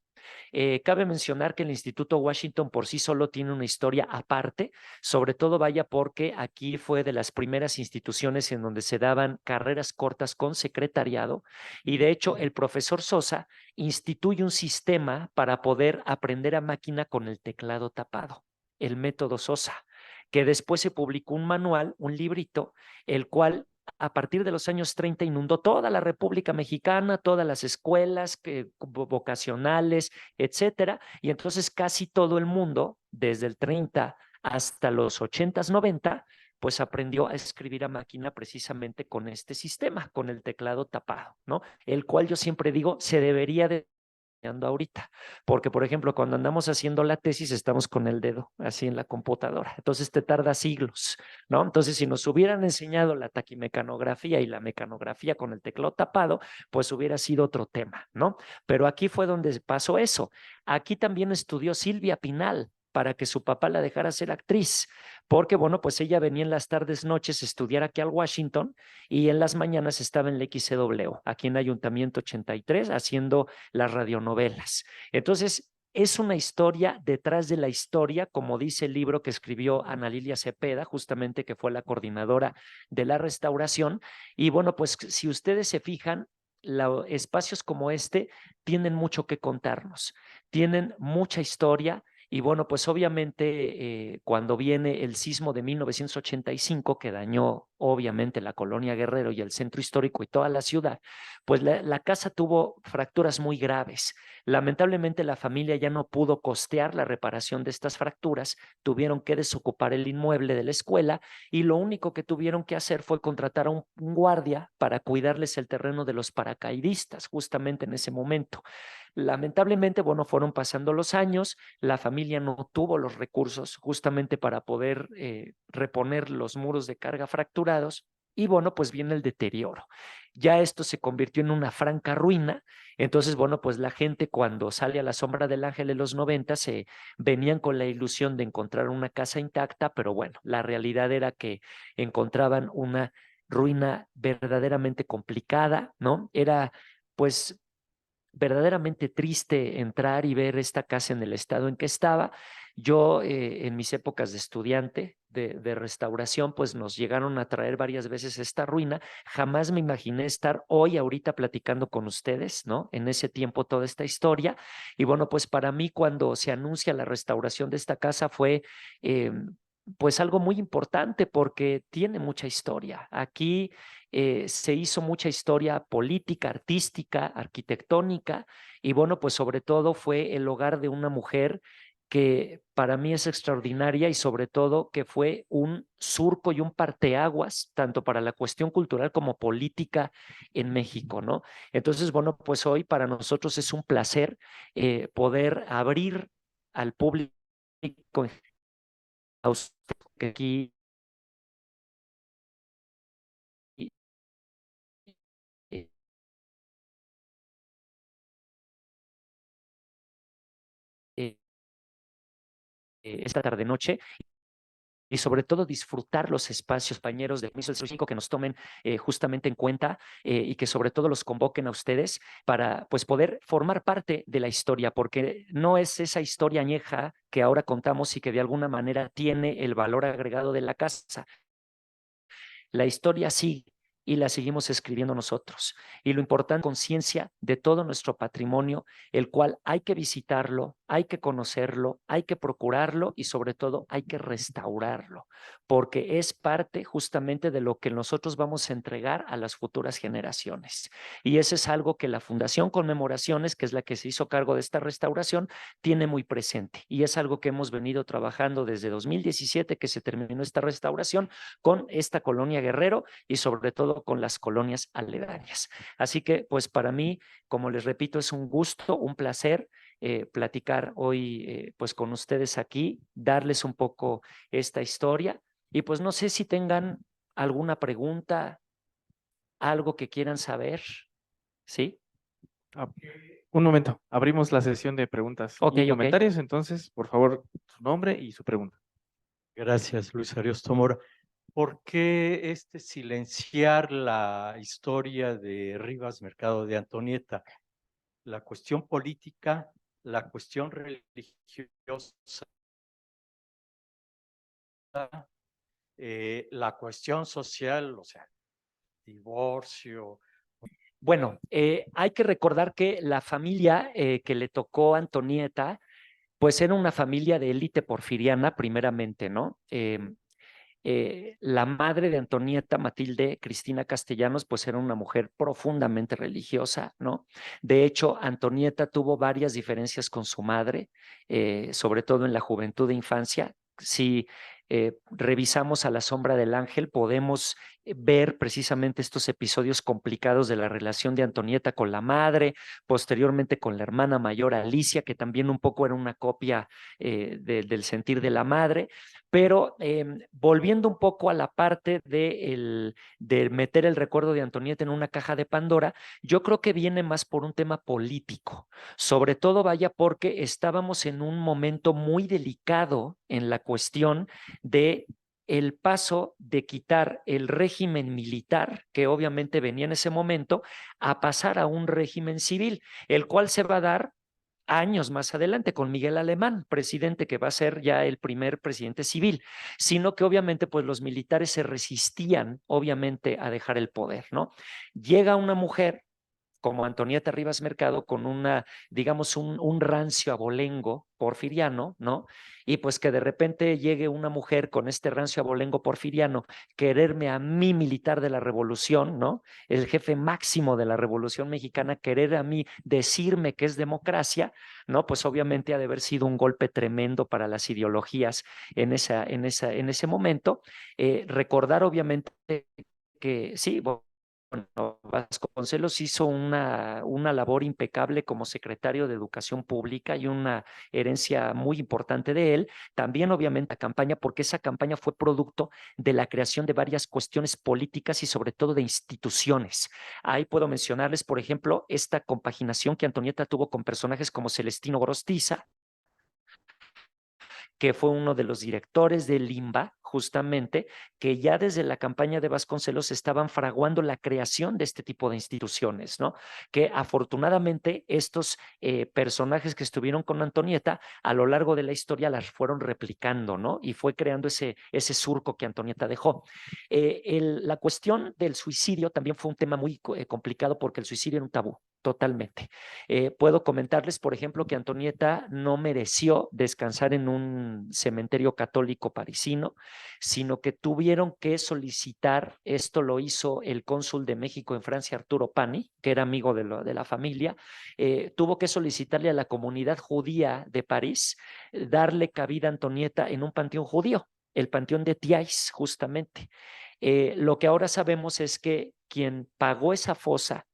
Cabe mencionar que el Instituto Washington por sí solo tiene una historia aparte, sobre todo vaya porque aquí fue de las primeras instituciones en donde se daban carreras cortas con secretariado y de hecho el profesor Sosa instituye un sistema para poder aprender a máquina con el teclado tapado, el método Sosa, que después se publicó un manual, un librito, el cual a partir de los años 30 inundó toda la República Mexicana, todas las escuelas vocacionales, etcétera, y entonces casi todo el mundo, desde el 30 hasta los 80s, 90, pues aprendió a escribir a máquina precisamente con este sistema, con el teclado tapado, ¿no? El cual yo siempre digo se debería de ahorita, porque por ejemplo cuando andamos haciendo la tesis estamos con el dedo así en la computadora, entonces te tarda siglos, ¿no? Entonces si nos hubieran enseñado la taquimecanografía y la mecanografía con el teclado tapado, pues hubiera sido otro tema, ¿no? Pero aquí fue donde pasó eso. Aquí también estudió Silvia Pinal para que su papá la dejara ser actriz, porque bueno, pues ella venía en las tardes, noches a estudiar aquí al Washington y en las mañanas estaba en la XCW, aquí en Ayuntamiento 83, haciendo las radionovelas. Entonces, es una historia detrás de la historia, como dice el libro que escribió Ana Lilia Cepeda, justamente que fue la coordinadora de la restauración. Y bueno, pues si ustedes se fijan, espacios como este tienen mucho que contarnos, tienen mucha historia. Y bueno, pues obviamente cuando viene el sismo de 1985, que dañó obviamente la colonia Guerrero y el centro histórico y toda la ciudad, pues la casa tuvo fracturas muy graves. Lamentablemente la familia ya no pudo costear la reparación de estas fracturas, tuvieron que desocupar el inmueble de la escuela y lo único que tuvieron que hacer fue contratar a un guardia para cuidarles el terreno de los paracaidistas justamente en ese momento. Lamentablemente, bueno, fueron pasando los años, la familia no tuvo los recursos justamente para poder reponer los muros de carga fracturados y bueno, pues viene el deterioro. Ya esto se convirtió en una franca ruina, entonces bueno, pues la gente cuando sale a la sombra del ángel en los 90 se venían con la ilusión de encontrar una casa intacta, pero bueno, la realidad era que encontraban una ruina verdaderamente complicada, ¿no? Era pues verdaderamente triste entrar y ver esta casa en el estado en que estaba. Yo en mis épocas de estudiante de restauración, pues nos llegaron a traer varias veces esta ruina. Jamás me imaginé estar hoy, ahorita platicando con ustedes, ¿no? En ese tiempo toda esta historia. Y bueno, pues para mí cuando se anuncia la restauración de esta casa fue... pues algo muy importante porque tiene mucha historia. Aquí se hizo mucha historia política, artística, arquitectónica y bueno, pues sobre todo fue el hogar de una mujer que para mí es extraordinaria y sobre todo que fue un surco y un parteaguas tanto para la cuestión cultural como política en México, ¿no? Entonces, bueno, pues hoy para nosotros es un placer poder abrir al público a usted que aquí eh, eh, esta tarde-noche y sobre todo disfrutar los espacios pañeros del mismo 05 que nos tomen justamente en cuenta y que sobre todo los convoquen a ustedes para pues poder formar parte de la historia, porque no es esa historia añeja que ahora contamos y que de alguna manera tiene el valor agregado de la casa. La historia sigue y la seguimos escribiendo nosotros. Y lo importante, conciencia de todo nuestro patrimonio, el cual hay que visitarlo, hay que conocerlo, hay que procurarlo y sobre todo hay que restaurarlo, porque es parte justamente de lo que nosotros vamos a entregar a las futuras generaciones. Y eso es algo que la Fundación Conmemoraciones, que es la que se hizo cargo de esta restauración, tiene muy presente. Y es algo que hemos venido trabajando desde 2017, que se terminó esta restauración, con esta colonia Guerrero y sobre todo con las colonias aledañas. Así que, pues para mí, como les repito, es un gusto, un placer platicar hoy pues con ustedes aquí, darles un poco esta historia y pues no sé si tengan alguna pregunta, algo que quieran saber, ¿sí? Ah, un momento, abrimos la sesión de preguntas Ok, y ok. comentarios, entonces, por favor, su nombre y su pregunta. Gracias, Luis Ariosto Mora. ¿Por qué silenciar la historia de Rivas Mercado de Antonieta? La cuestión política, la cuestión religiosa, la cuestión social, o sea, divorcio. Bueno, hay que recordar que la familia que le tocó a Antonieta, pues era una familia de élite porfiriana, primeramente, ¿no? la madre de Antonieta, Matilde Cristina Castellanos, pues era una mujer profundamente religiosa, ¿no? De hecho, Antonieta tuvo varias diferencias con su madre, sobre todo en la juventud e infancia. Si revisamos A la sombra del ángel, podemos ver precisamente estos episodios complicados de la relación de Antonieta con la madre, posteriormente con la hermana mayor Alicia, que también un poco era una copia del sentir de la madre. Pero volviendo un poco a la parte de meter el recuerdo de Antonieta en una caja de Pandora, yo creo que viene más por un tema político, sobre todo vaya porque estábamos en un momento muy delicado en la cuestión de el paso de quitar el régimen militar, que obviamente venía en ese momento, a pasar a un régimen civil, el cual se va a dar años más adelante con Miguel Alemán, presidente que va a ser ya el primer presidente civil, sino que obviamente pues los militares se resistían obviamente a dejar el poder, ¿no? Llega una mujer como Antonieta Rivas Mercado con digamos, un rancio abolengo porfiriano, ¿no? Y pues que de repente llegue una mujer con este rancio abolengo porfiriano, quererme a mí militar de la revolución, ¿no? El jefe máximo de la revolución mexicana, querer a mí decirme que es democracia, ¿no? Pues obviamente ha de haber sido un golpe tremendo para las ideologías en ese momento. Recordar obviamente que sí, bueno, Vasconcelos hizo una labor impecable como secretario de Educación Pública y una herencia muy importante de él. También, obviamente, la campaña, porque esa campaña fue producto de la creación de varias cuestiones políticas y sobre todo de instituciones. Ahí puedo mencionarles, por ejemplo, esta compaginación que Antonieta tuvo con personajes como Celestino Gorostiza, que fue uno de los directores del Limba, justamente, que ya desde la campaña de Vasconcelos estaban fraguando la creación de este tipo de instituciones, ¿no? Que afortunadamente estos personajes que estuvieron con Antonieta a lo largo de la historia las fueron replicando, ¿no? Y fue creando ese surco que Antonieta dejó. La cuestión del suicidio también fue un tema muy complicado porque el suicidio era un tabú, totalmente. Puedo comentarles, por ejemplo, que Antonieta no mereció descansar en un cementerio católico parisino, sino que tuvieron que solicitar, esto lo hizo el cónsul de México en Francia, Arturo Pani, que era amigo de la familia, tuvo que solicitarle a la comunidad judía de París darle cabida a Antonieta en un panteón judío, el panteón de Thiais, justamente. Lo que ahora sabemos es que quien pagó esa fosa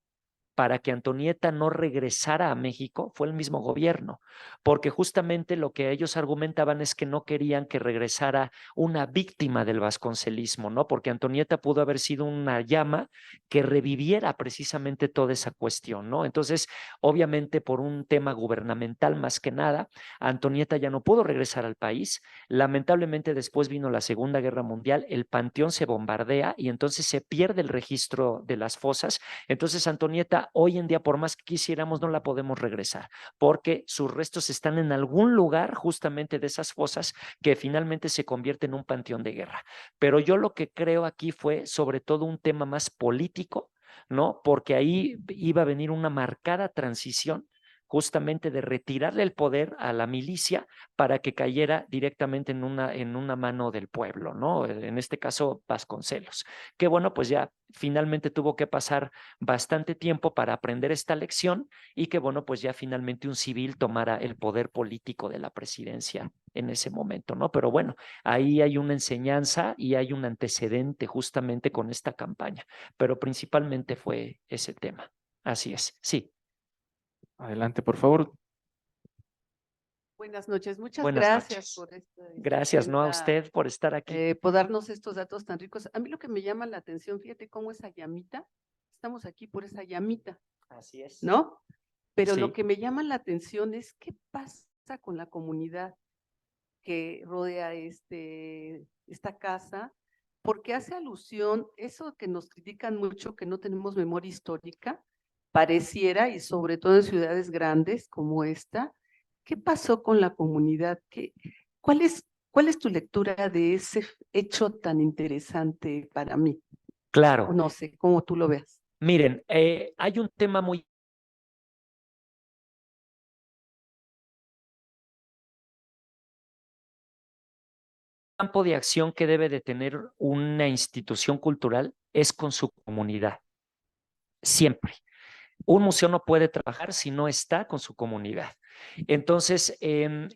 para que Antonieta no regresara a México fue el mismo gobierno, porque justamente lo que ellos argumentaban es que no querían que regresara una víctima del vasconcelismo, ¿no? Porque Antonieta pudo haber sido una llama que reviviera precisamente toda esa cuestión, ¿no? Entonces, obviamente por un tema gubernamental más que nada, Antonieta ya no pudo regresar al país. Lamentablemente después vino la Segunda Guerra Mundial, el panteón se bombardea y entonces se pierde el registro de las fosas. Entonces, Antonieta, hoy en día, por más que quisiéramos, no la podemos regresar, porque sus restos están en algún lugar justamente de esas fosas que finalmente se convierte en un panteón de guerra. Pero yo lo que creo aquí fue sobre todo un tema más político, ¿no? Porque ahí iba a venir una marcada transición justamente de retirarle el poder a la milicia para que cayera directamente en una mano del pueblo, ¿no? En este caso, Vasconcelos. Que bueno, pues ya finalmente tuvo que pasar bastante tiempo para aprender esta lección y que bueno, pues ya finalmente un civil tomara el poder político de la presidencia en ese momento, ¿no? Pero bueno, ahí hay una enseñanza y hay un antecedente justamente con esta campaña, pero principalmente fue ese tema. Así es, sí. Adelante, por favor. Buenas noches, muchas Buenas gracias noches. por esta Gracias, ¿no? A usted por estar aquí. por darnos estos datos tan ricos. A mí lo que me llama la atención, fíjate cómo esa llamita, estamos aquí por esa llamita, Así es. ¿no? Pero lo Sí. que me llama la atención es qué pasa con la comunidad que rodea esta casa, porque hace alusión, eso que nos critican mucho, que no tenemos memoria histórica, pareciera, y sobre todo en ciudades grandes como esta, ¿qué pasó con la comunidad? ¿Cuál es tu lectura de ese hecho tan interesante para mí? Claro. O no sé, cómo tú lo veas. Miren, hay un tema muy campo de acción que debe de tener una institución cultural es con su comunidad, siempre. Un museo no puede trabajar si no está con su comunidad. Entonces,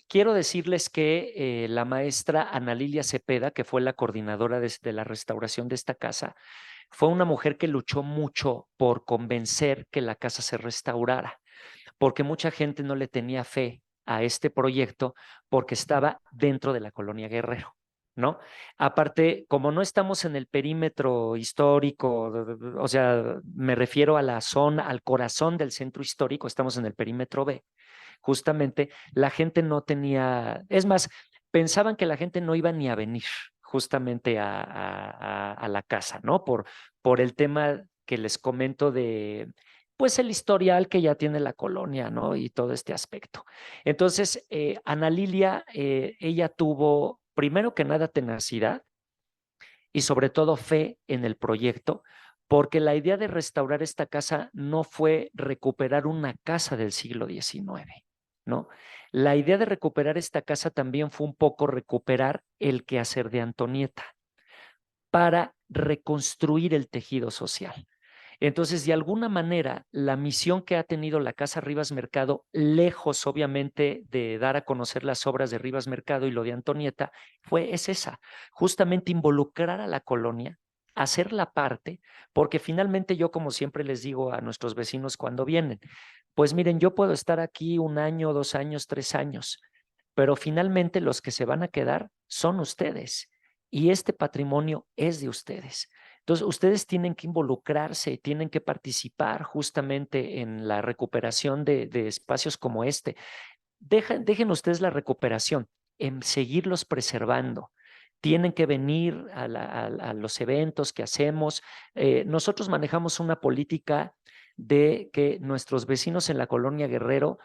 quiero decirles que la maestra Ana Lilia Cepeda, que fue la coordinadora de la restauración de esta casa, fue una mujer que luchó mucho por convencer que la casa se restaurara, porque mucha gente no le tenía fe a este proyecto porque estaba dentro de la colonia Guerrero, ¿no? Aparte, como no estamos en el perímetro histórico, o sea, me refiero a la zona, al corazón del centro histórico, estamos en el perímetro B, justamente la gente no tenía, es más, pensaban que la gente no iba ni a venir justamente a la casa, ¿no? Por el tema que les comento de, pues el historial que ya tiene la colonia, ¿no? Y todo este aspecto. Entonces, Ana Lilia, ella tuvo, primero que nada, tenacidad y sobre todo fe en el proyecto, porque la idea de restaurar esta casa no fue recuperar una casa del siglo XIX, ¿no? La idea de recuperar esta casa también fue un poco recuperar el quehacer de Antonieta para reconstruir el tejido social. Entonces, de alguna manera, la misión que ha tenido la Casa Rivas Mercado, lejos obviamente de dar a conocer las obras de Rivas Mercado y lo de Antonieta, es esa, justamente involucrar a la colonia, hacer la parte, porque finalmente yo, como siempre les digo a nuestros vecinos cuando vienen, pues miren, yo puedo estar aquí 1 año, 2 años, 3 años, pero finalmente los que se van a quedar son ustedes y este patrimonio es de ustedes. Entonces, ustedes tienen que involucrarse, tienen que participar justamente en la recuperación de espacios como este. Dejen ustedes la recuperación, en seguirlos preservando. Tienen que venir a los eventos que hacemos. Nosotros manejamos una política de que nuestros vecinos en la colonia Guerrero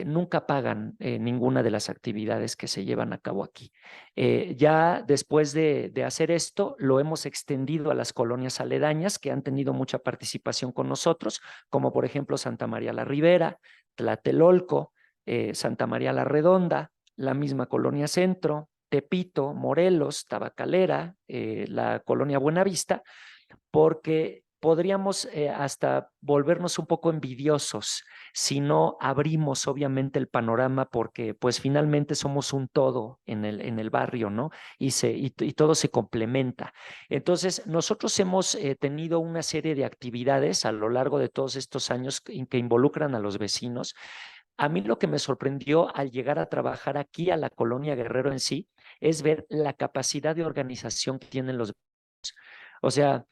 nunca pagan ninguna de las actividades que se llevan a cabo aquí. Ya después de hacer esto, lo hemos extendido a las colonias aledañas que han tenido mucha participación con nosotros, como por ejemplo Santa María la Ribera, Tlatelolco, Santa María la Redonda, la misma colonia Centro, Tepito, Morelos, Tabacalera, la colonia Buenavista, porque podríamos hasta volvernos un poco envidiosos si no abrimos obviamente el panorama, porque pues finalmente somos un todo en el barrio, ¿no? Y todo se complementa. Entonces, nosotros hemos tenido una serie de actividades a lo largo de todos estos años que involucran a los vecinos. A mí lo que me sorprendió al llegar a trabajar aquí a la colonia Guerrero en sí es ver la capacidad de organización que tienen los vecinos. O sea,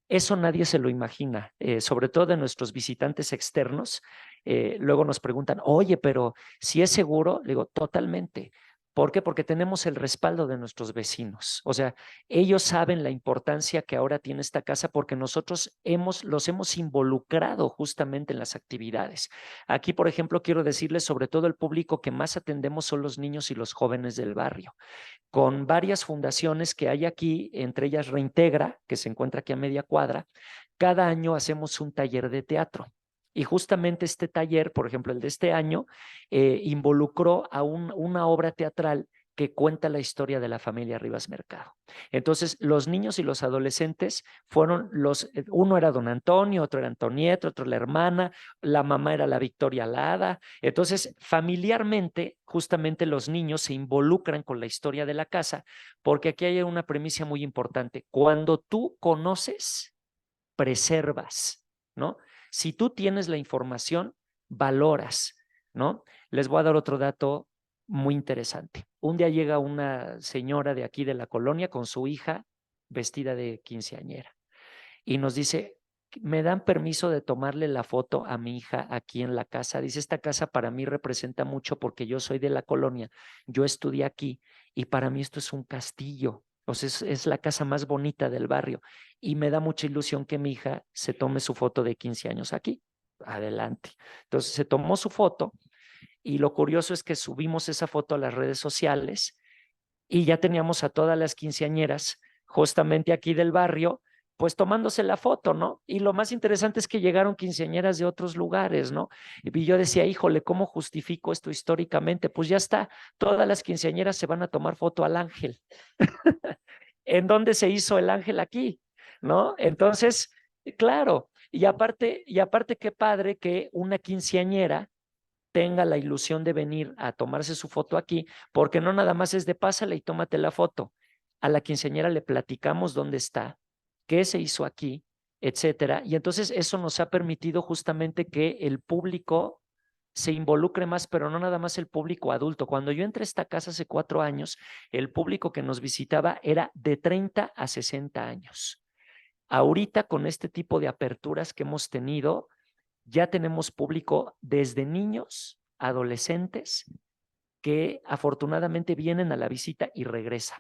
eso nadie se lo imagina, sobre todo de nuestros visitantes externos. Luego nos preguntan, oye, pero si es seguro, le digo, totalmente. ¿Por qué? Porque tenemos el respaldo de nuestros vecinos. O sea, ellos saben la importancia que ahora tiene esta casa porque nosotros los hemos involucrado justamente en las actividades. Aquí, por ejemplo, quiero decirles, sobre todo el público que más atendemos son los niños y los jóvenes del barrio, con varias fundaciones que hay aquí, entre ellas Reintegra, que se encuentra aquí a media cuadra. Cada año hacemos un taller de teatro. Y justamente este taller, por ejemplo, el de este año, involucró a una obra teatral que cuenta la historia de la familia Rivas Mercado. Entonces, los niños y los adolescentes fueron uno era don Antonio, otro era Antonieta, otro la hermana, la mamá era la Victoria Alada. Entonces, familiarmente, justamente los niños se involucran con la historia de la casa, porque aquí hay una premisa muy importante. Cuando tú conoces, preservas, ¿no? Si tú tienes la información, valoras, ¿no? Les voy a dar otro dato muy interesante. Un día llega una señora de aquí de la colonia con su hija vestida de quinceañera y nos dice, ¿me dan permiso de tomarle la foto a mi hija aquí en la casa? Dice, esta casa para mí representa mucho porque yo soy de la colonia, yo estudié aquí y para mí esto es un castillo. O sea, es la casa más bonita del barrio y me da mucha ilusión que mi hija se tome su foto de 15 años aquí. Adelante. Entonces se tomó su foto y lo curioso es que subimos esa foto a las redes sociales y ya teníamos a todas las quinceañeras justamente aquí del barrio pues tomándose la foto, ¿no? Y lo más interesante es que llegaron quinceañeras de otros lugares, ¿no? Y yo decía, híjole, ¿cómo justifico esto históricamente? Pues ya está, todas las quinceañeras se van a tomar foto al ángel. ¿En dónde se hizo el ángel aquí? ¿No? Entonces, claro, y aparte, qué padre que una quinceañera tenga la ilusión de venir a tomarse su foto aquí, porque no nada más es de pásale y tómate la foto. A la quinceañera le platicamos dónde está, qué se hizo aquí, etcétera. Y entonces eso nos ha permitido justamente que el público se involucre más, pero no nada más el público adulto. Cuando yo entré a esta casa hace 4 años, el público que nos visitaba era de 30 a 60 años. Ahorita con este tipo de aperturas que hemos tenido, ya tenemos público desde niños, adolescentes, que afortunadamente vienen a la visita y regresan.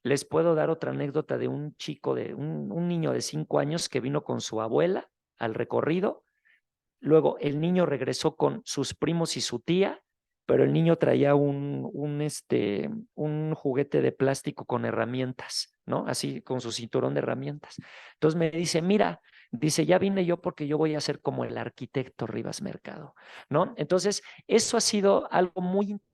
Les puedo dar otra anécdota de un chico, de un niño de 5 años que vino con su abuela al recorrido. Luego el niño regresó con sus primos y su tía, pero el niño traía un juguete de plástico con herramientas, ¿no? Así con su cinturón de herramientas. Entonces me dice, mira, dice, ya vine yo porque yo voy a ser como el arquitecto Rivas Mercado, ¿no? Entonces, eso ha sido algo muy importante,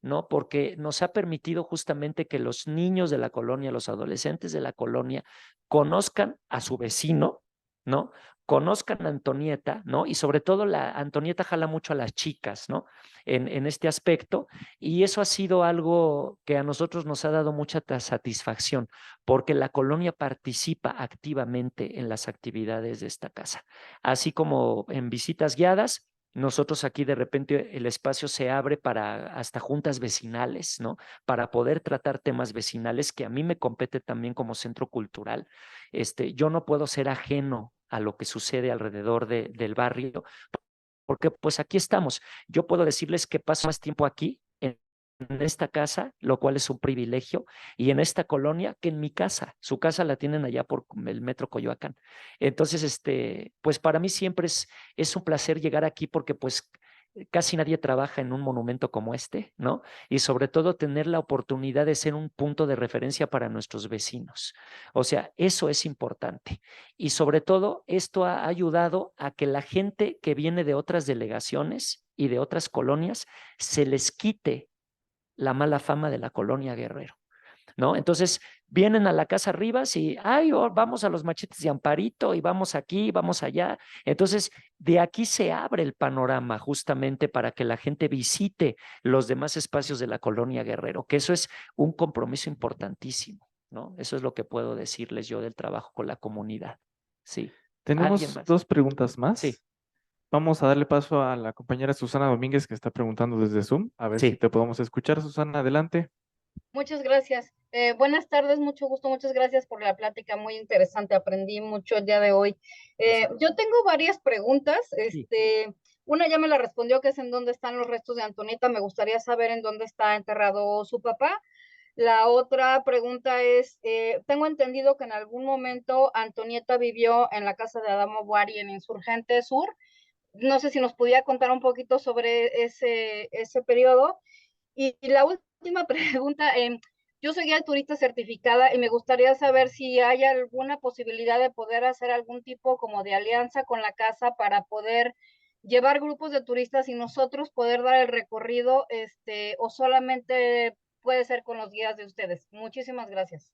¿no? Porque nos ha permitido justamente que los niños de la colonia, los adolescentes de la colonia, conozcan a su vecino, ¿no? Conozcan a Antonieta, ¿no? Y sobre todo la Antonieta jala mucho a las chicas, ¿no? En este aspecto, y eso ha sido algo que a nosotros nos ha dado mucha satisfacción, porque la colonia participa activamente en las actividades de esta casa, así como en visitas guiadas. Nosotros aquí de repente el espacio se abre para hasta juntas vecinales, ¿no? Para poder tratar temas vecinales que a mí me compete también como centro cultural. Yo no puedo ser ajeno a lo que sucede alrededor del barrio, porque pues aquí estamos. Yo puedo decirles que paso más tiempo aquí en esta casa, lo cual es un privilegio, y en esta colonia que en mi casa. Su casa la tienen allá por el Metro Coyoacán. Entonces, pues para mí siempre es un placer llegar aquí porque pues casi nadie trabaja en un monumento como este, ¿no? Y sobre todo tener la oportunidad de ser un punto de referencia para nuestros vecinos. O sea, eso es importante. Y sobre todo, esto ha ayudado a que la gente que viene de otras delegaciones y de otras colonias se les quite la mala fama de la colonia Guerrero, ¿no? Entonces vienen a la Casa Rivas y, ay, vamos a los Machetes de Amparito y vamos aquí, vamos allá. Entonces, de aquí se abre el panorama justamente para que la gente visite los demás espacios de la colonia Guerrero, que eso es un compromiso importantísimo, ¿no? Eso es lo que puedo decirles yo del trabajo con la comunidad. Sí. ¿Alguien Tenemos más? 2 preguntas más. Sí. Vamos a darle paso a la compañera Susana Domínguez que está preguntando desde Zoom. A ver Sí. si te podemos escuchar, Susana, adelante. Muchas gracias. Buenas tardes, mucho gusto, muchas gracias por la plática, muy interesante, aprendí mucho el día de hoy. Yo tengo varias preguntas, una ya me la respondió, que es en dónde están los restos de Antonieta, me gustaría saber en dónde está enterrado su papá. La otra pregunta es, tengo entendido que en algún momento Antonieta vivió en la casa de Adamo Boari en Insurgente Sur, no sé si nos pudiera contar un poquito sobre ese periodo. Y la última pregunta, yo soy guía turista certificada y me gustaría saber si hay alguna posibilidad de poder hacer algún tipo como de alianza con la casa para poder llevar grupos de turistas y nosotros poder dar el recorrido, o solamente puede ser con los guías de ustedes. Muchísimas gracias.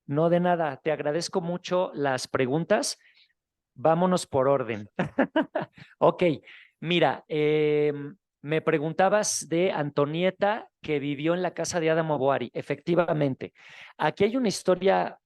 No, de nada, te agradezco mucho las preguntas. Vámonos por orden. Ok, mira, me preguntabas de Antonieta que vivió en la casa de Adamo Boari. Efectivamente, aquí hay una historia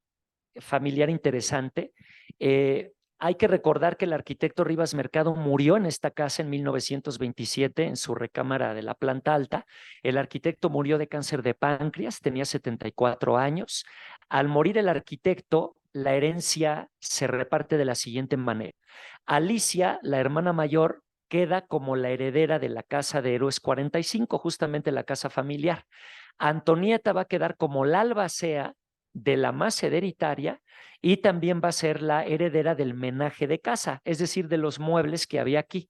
familiar interesante. Hay que recordar que el arquitecto Rivas Mercado murió en esta casa en 1927 en su recámara de la planta alta. El arquitecto murió de cáncer de páncreas, tenía 74 años. Al morir el arquitecto, la herencia se reparte de la siguiente manera. Alicia, la hermana mayor, queda como la heredera de la casa de Héroes 45, justamente la casa familiar. Antonieta va a quedar como la albacea de la más hereditaria y también va a ser la heredera del menaje de casa, es decir, de los muebles que había aquí,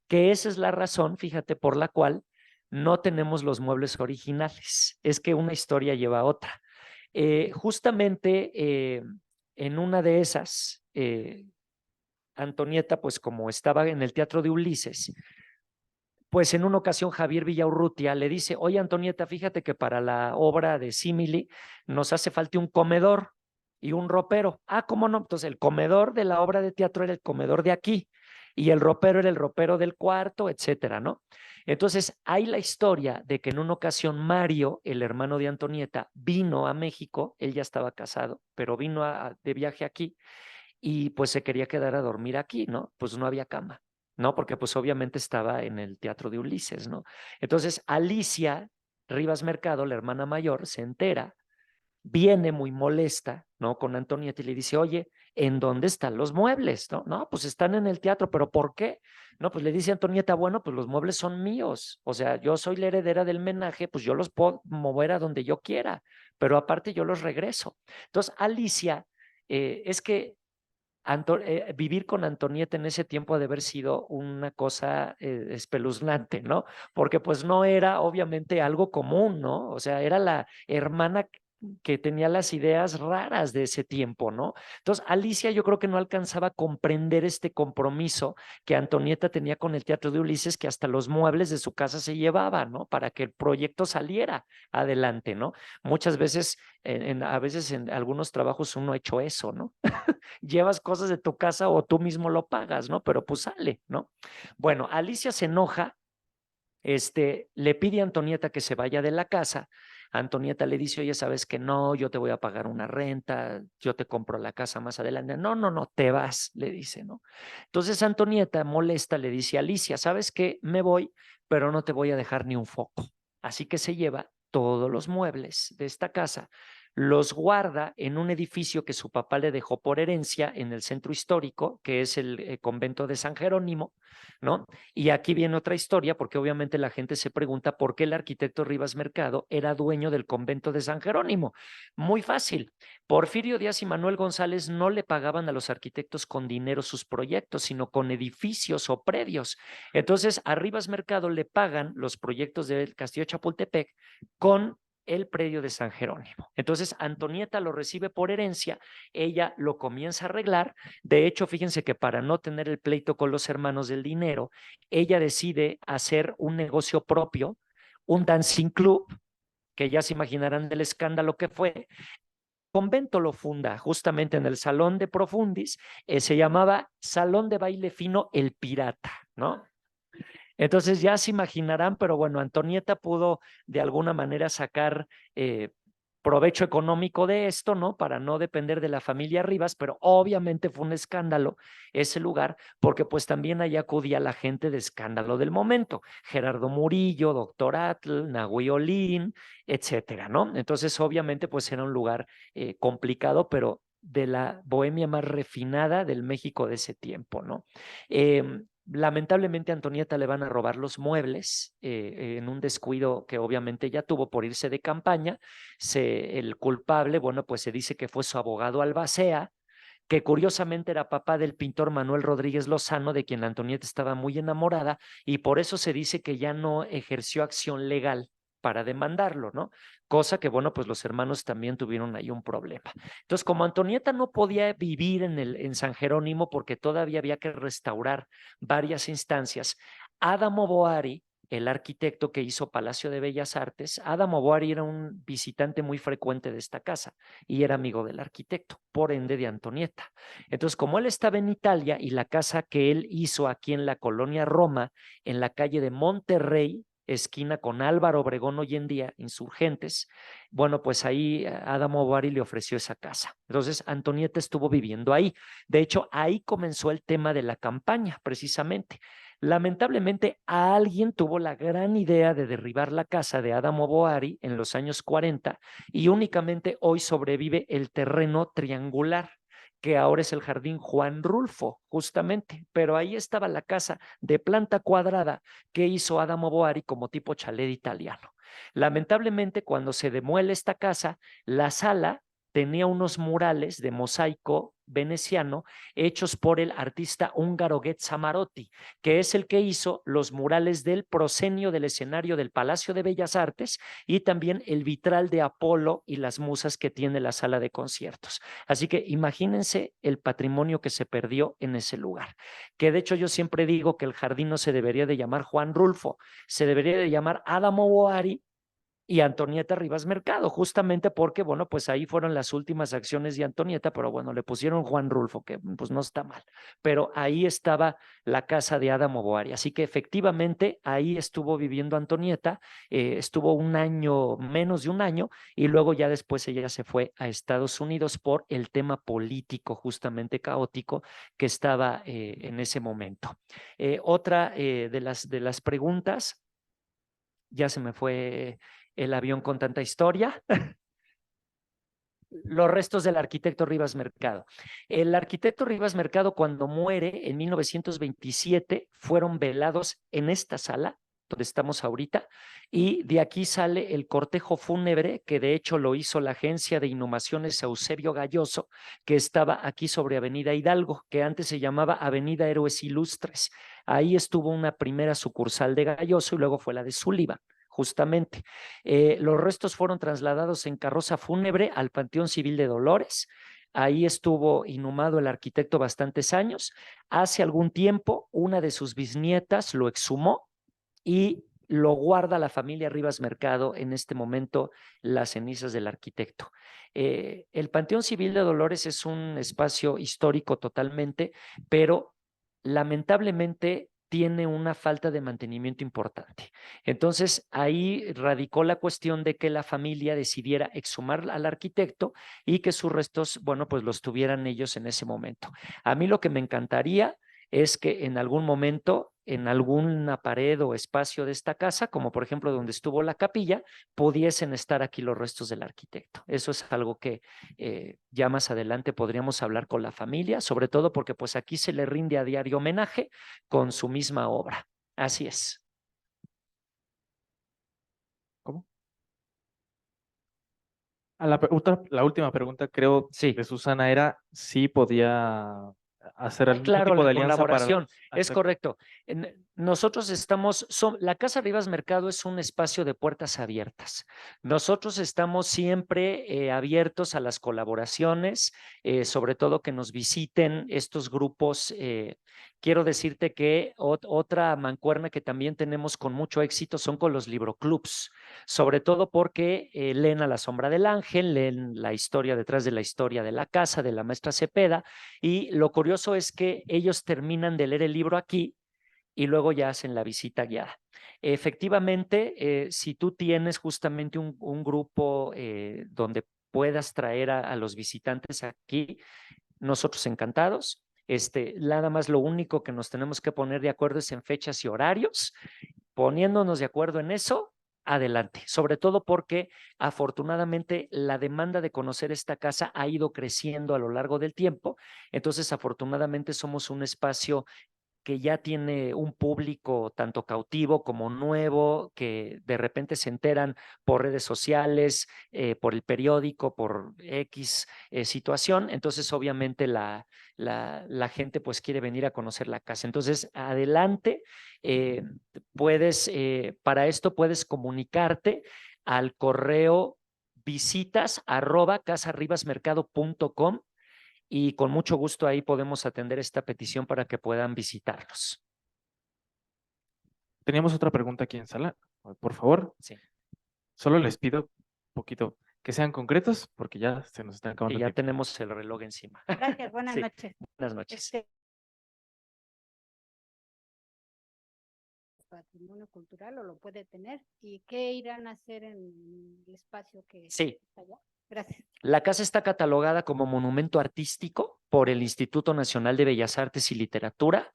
que esa es la razón, fíjate, por la cual no tenemos los muebles originales. Es que una historia lleva a otra. Justamente en una de esas, Antonieta, pues como estaba en el Teatro de Ulises, pues en una ocasión Javier Villaurrutia le dice, oye Antonieta, fíjate que para la obra de Símili nos hace falta un comedor y un ropero. Ah, ¿cómo no? Entonces el comedor de la obra de teatro era el comedor de aquí y el ropero era el ropero del cuarto, etcétera, ¿no? Entonces hay la historia de que en una ocasión Mario, el hermano de Antonieta, vino a México, él ya estaba casado, pero vino de viaje aquí y pues se quería quedar a dormir aquí, ¿no? Pues no había cama, ¿no? Porque pues obviamente estaba en el Teatro de Ulises, ¿no? Entonces Alicia Rivas Mercado, la hermana mayor, se entera, viene muy molesta, ¿no? Con Antonieta y le dice, oye, ¿en dónde están los muebles? No, no, pues están en el teatro, pero ¿por qué? No, pues le dice Antonieta, bueno, pues los muebles son míos, o sea, yo soy la heredera del menaje, pues yo los puedo mover a donde yo quiera, pero aparte yo los regreso. Entonces, Alicia, es que vivir con Antonieta en ese tiempo ha de haber sido una cosa espeluznante, ¿no? Porque pues no era obviamente algo común, ¿no? O sea, era la hermana que tenía las ideas raras de ese tiempo, ¿no? Entonces, Alicia yo creo que no alcanzaba a comprender este compromiso que Antonieta tenía con el Teatro de Ulises, que hasta los muebles de su casa se llevaba, ¿no? Para que el proyecto saliera adelante, ¿no? Muchas veces, a veces en algunos trabajos uno ha hecho eso, ¿no? Llevas cosas de tu casa o tú mismo lo pagas, ¿no? Pero pues sale, ¿no? Bueno, Alicia se enoja, le pide a Antonieta que se vaya de la casa. Antonieta le dice, oye, sabes que no, yo te voy a pagar una renta, yo te compro la casa más adelante. No, no, no, te vas, le dice, ¿no? Entonces Antonieta, molesta, le dice a Alicia, ¿sabes qué? Me voy, pero no te voy a dejar ni un foco. Así que se lleva todos los muebles de esta casa, los guarda en un edificio que su papá le dejó por herencia en el centro histórico, que es el convento de San Jerónimo, ¿no? Y aquí viene otra historia, porque obviamente la gente se pregunta por qué el arquitecto Rivas Mercado era dueño del convento de San Jerónimo. Muy fácil. Porfirio Díaz y Manuel González no le pagaban a los arquitectos con dinero sus proyectos, sino con edificios o predios. Entonces, a Rivas Mercado le pagan los proyectos del Castillo de Chapultepec con el predio de San Jerónimo. Entonces, Antonieta lo recibe por herencia, ella lo comienza a arreglar. De hecho, fíjense que para no tener el pleito con los hermanos del dinero, ella decide hacer un negocio propio, un dancing club, que ya se imaginarán del escándalo que fue. Convento lo funda justamente en el Salón de Profundis, se llamaba Salón de Baile Fino El Pirata, ¿no? Entonces ya se imaginarán, pero bueno, Antonieta pudo de alguna manera sacar provecho económico de esto, ¿no? Para no depender de la familia Rivas, pero obviamente fue un escándalo ese lugar, porque pues también allá acudía la gente de escándalo del momento, Gerardo Murillo, Doctor Atl, Nahui Olin, etcétera, ¿no? Entonces obviamente pues era un lugar complicado, pero de la bohemia más refinada del México de ese tiempo, ¿no? Lamentablemente a Antonieta le van a robar los muebles en un descuido que obviamente ella tuvo por irse de campaña. El culpable, bueno, pues se dice que fue su abogado Albacea, que curiosamente era papá del pintor Manuel Rodríguez Lozano, de quien Antonieta estaba muy enamorada, y por eso se dice que ya no ejerció acción legal para demandarlo, ¿no? Cosa que, bueno, pues los hermanos también tuvieron ahí un problema. Entonces, como Antonieta no podía vivir en San Jerónimo porque todavía había que restaurar varias instancias, Adamo Boari, el arquitecto que hizo Palacio de Bellas Artes, Adamo Boari era un visitante muy frecuente de esta casa y era amigo del arquitecto, por ende de Antonieta. Entonces, como él estaba en Italia y la casa que él hizo aquí en la colonia Roma, en la calle de Monterrey, esquina con Álvaro Obregón hoy en día, Insurgentes, bueno, pues ahí Adamo Boari le ofreció esa casa. Entonces, Antonieta estuvo viviendo ahí. De hecho, ahí comenzó el tema de la campaña, precisamente. Lamentablemente, alguien tuvo la gran idea de derribar la casa de Adamo Boari en los años 40 y únicamente hoy sobrevive el terreno triangular, que ahora es el Jardín Juan Rulfo, justamente, pero ahí estaba la casa de planta cuadrada que hizo Adamo Boari como tipo chalet italiano. Lamentablemente, cuando se demuele esta casa, la sala tenía unos murales de mosaico veneciano hechos por el artista húngaro Géza Marotti, que es el que hizo los murales del proscenio del escenario del Palacio de Bellas Artes y también el vitral de Apolo y las musas que tiene la sala de conciertos. Así que imagínense el patrimonio que se perdió en ese lugar, que de hecho yo siempre digo que el jardín no se debería de llamar Juan Rulfo, se debería de llamar Adamo Boari y Antonieta Rivas Mercado, justamente porque, bueno, pues ahí fueron las últimas acciones de Antonieta, pero bueno, le pusieron Juan Rulfo, que pues no está mal, pero ahí estaba la casa de Adamo Boari, así que efectivamente ahí estuvo viviendo Antonieta, estuvo un año, menos de un año, y luego ya después ella se fue a Estados Unidos por el tema político justamente caótico que estaba en ese momento. Otra de las preguntas, ya se me fue el avión con tanta historia. Los restos del arquitecto Rivas Mercado. El arquitecto Rivas Mercado, cuando muere en 1927, fueron velados en esta sala donde estamos ahorita, y de aquí sale el cortejo fúnebre, que de hecho lo hizo la agencia de inhumaciones Eusebio Galloso, que estaba aquí sobre Avenida Hidalgo, que antes se llamaba Avenida Héroes Ilustres. Ahí estuvo una primera sucursal de Galloso y luego fue la de Sullivan, justamente. Los restos fueron trasladados en carroza fúnebre al Panteón Civil de Dolores. Ahí estuvo inhumado el arquitecto bastantes años. Hace algún tiempo, una de sus bisnietas lo exhumó y lo guarda la familia Rivas Mercado en este momento, las cenizas del arquitecto. El Panteón Civil de Dolores es un espacio histórico totalmente, pero lamentablemente tiene una falta de mantenimiento importante. Entonces, ahí radicó la cuestión de que la familia decidiera exhumar al arquitecto y que sus restos, bueno, pues los tuvieran ellos en ese momento. A mí lo que me encantaría es que en algún momento, en alguna pared o espacio de esta casa, como por ejemplo donde estuvo la capilla, pudiesen estar aquí los restos del arquitecto. Eso es algo que ya más adelante podríamos hablar con la familia, sobre todo porque pues aquí se le rinde a diario homenaje con su misma obra. Así es. ¿Cómo? La última pregunta, creo, Sí. de Susana era si podía hacer algún Claro, tipo la de alianza para colaboración, es Exacto. correcto. Nosotros estamos, la Casa Rivas Mercado es un espacio de puertas abiertas. Nosotros estamos siempre abiertos a las colaboraciones, sobre todo que nos visiten estos grupos. Quiero decirte que otra mancuerna que también tenemos con mucho éxito son con los libroclubs, sobre todo porque leen A la sombra del ángel, leen la historia detrás de la historia de la casa, de la maestra Cepeda, y lo curioso es que ellos terminan de leer el libro aquí y luego ya hacen la visita guiada. Efectivamente, si tú tienes justamente un grupo donde puedas traer a los visitantes aquí, nosotros encantados. Nada más lo único que nos tenemos que poner de acuerdo es en fechas y horarios. Poniéndonos de acuerdo en eso, adelante, sobre todo porque afortunadamente la demanda de conocer esta casa ha ido creciendo a lo largo del tiempo. Entonces, afortunadamente somos un espacio que ya tiene un público tanto cautivo como nuevo, que de repente se enteran por redes sociales, por el periódico, por X situación. Entonces, obviamente, la gente pues quiere venir a conocer la casa. Entonces, adelante, para esto puedes comunicarte al correo visitas@casarribasmercado.com y con mucho gusto ahí podemos atender esta petición para que puedan visitarlos. Teníamos otra pregunta aquí en sala. Por favor, Sí, solo les pido un poquito que sean concretos porque ya se nos está acabando y el ya tiempo. tenemos el reloj encima. Gracias, buenas Sí, noches. buenas noches. Patrimonio cultural o lo puede tener. ¿Y qué irán a hacer en el espacio que Sí, está allá? Gracias. la casa está catalogada como monumento artístico por el Instituto Nacional de Bellas Artes y Literatura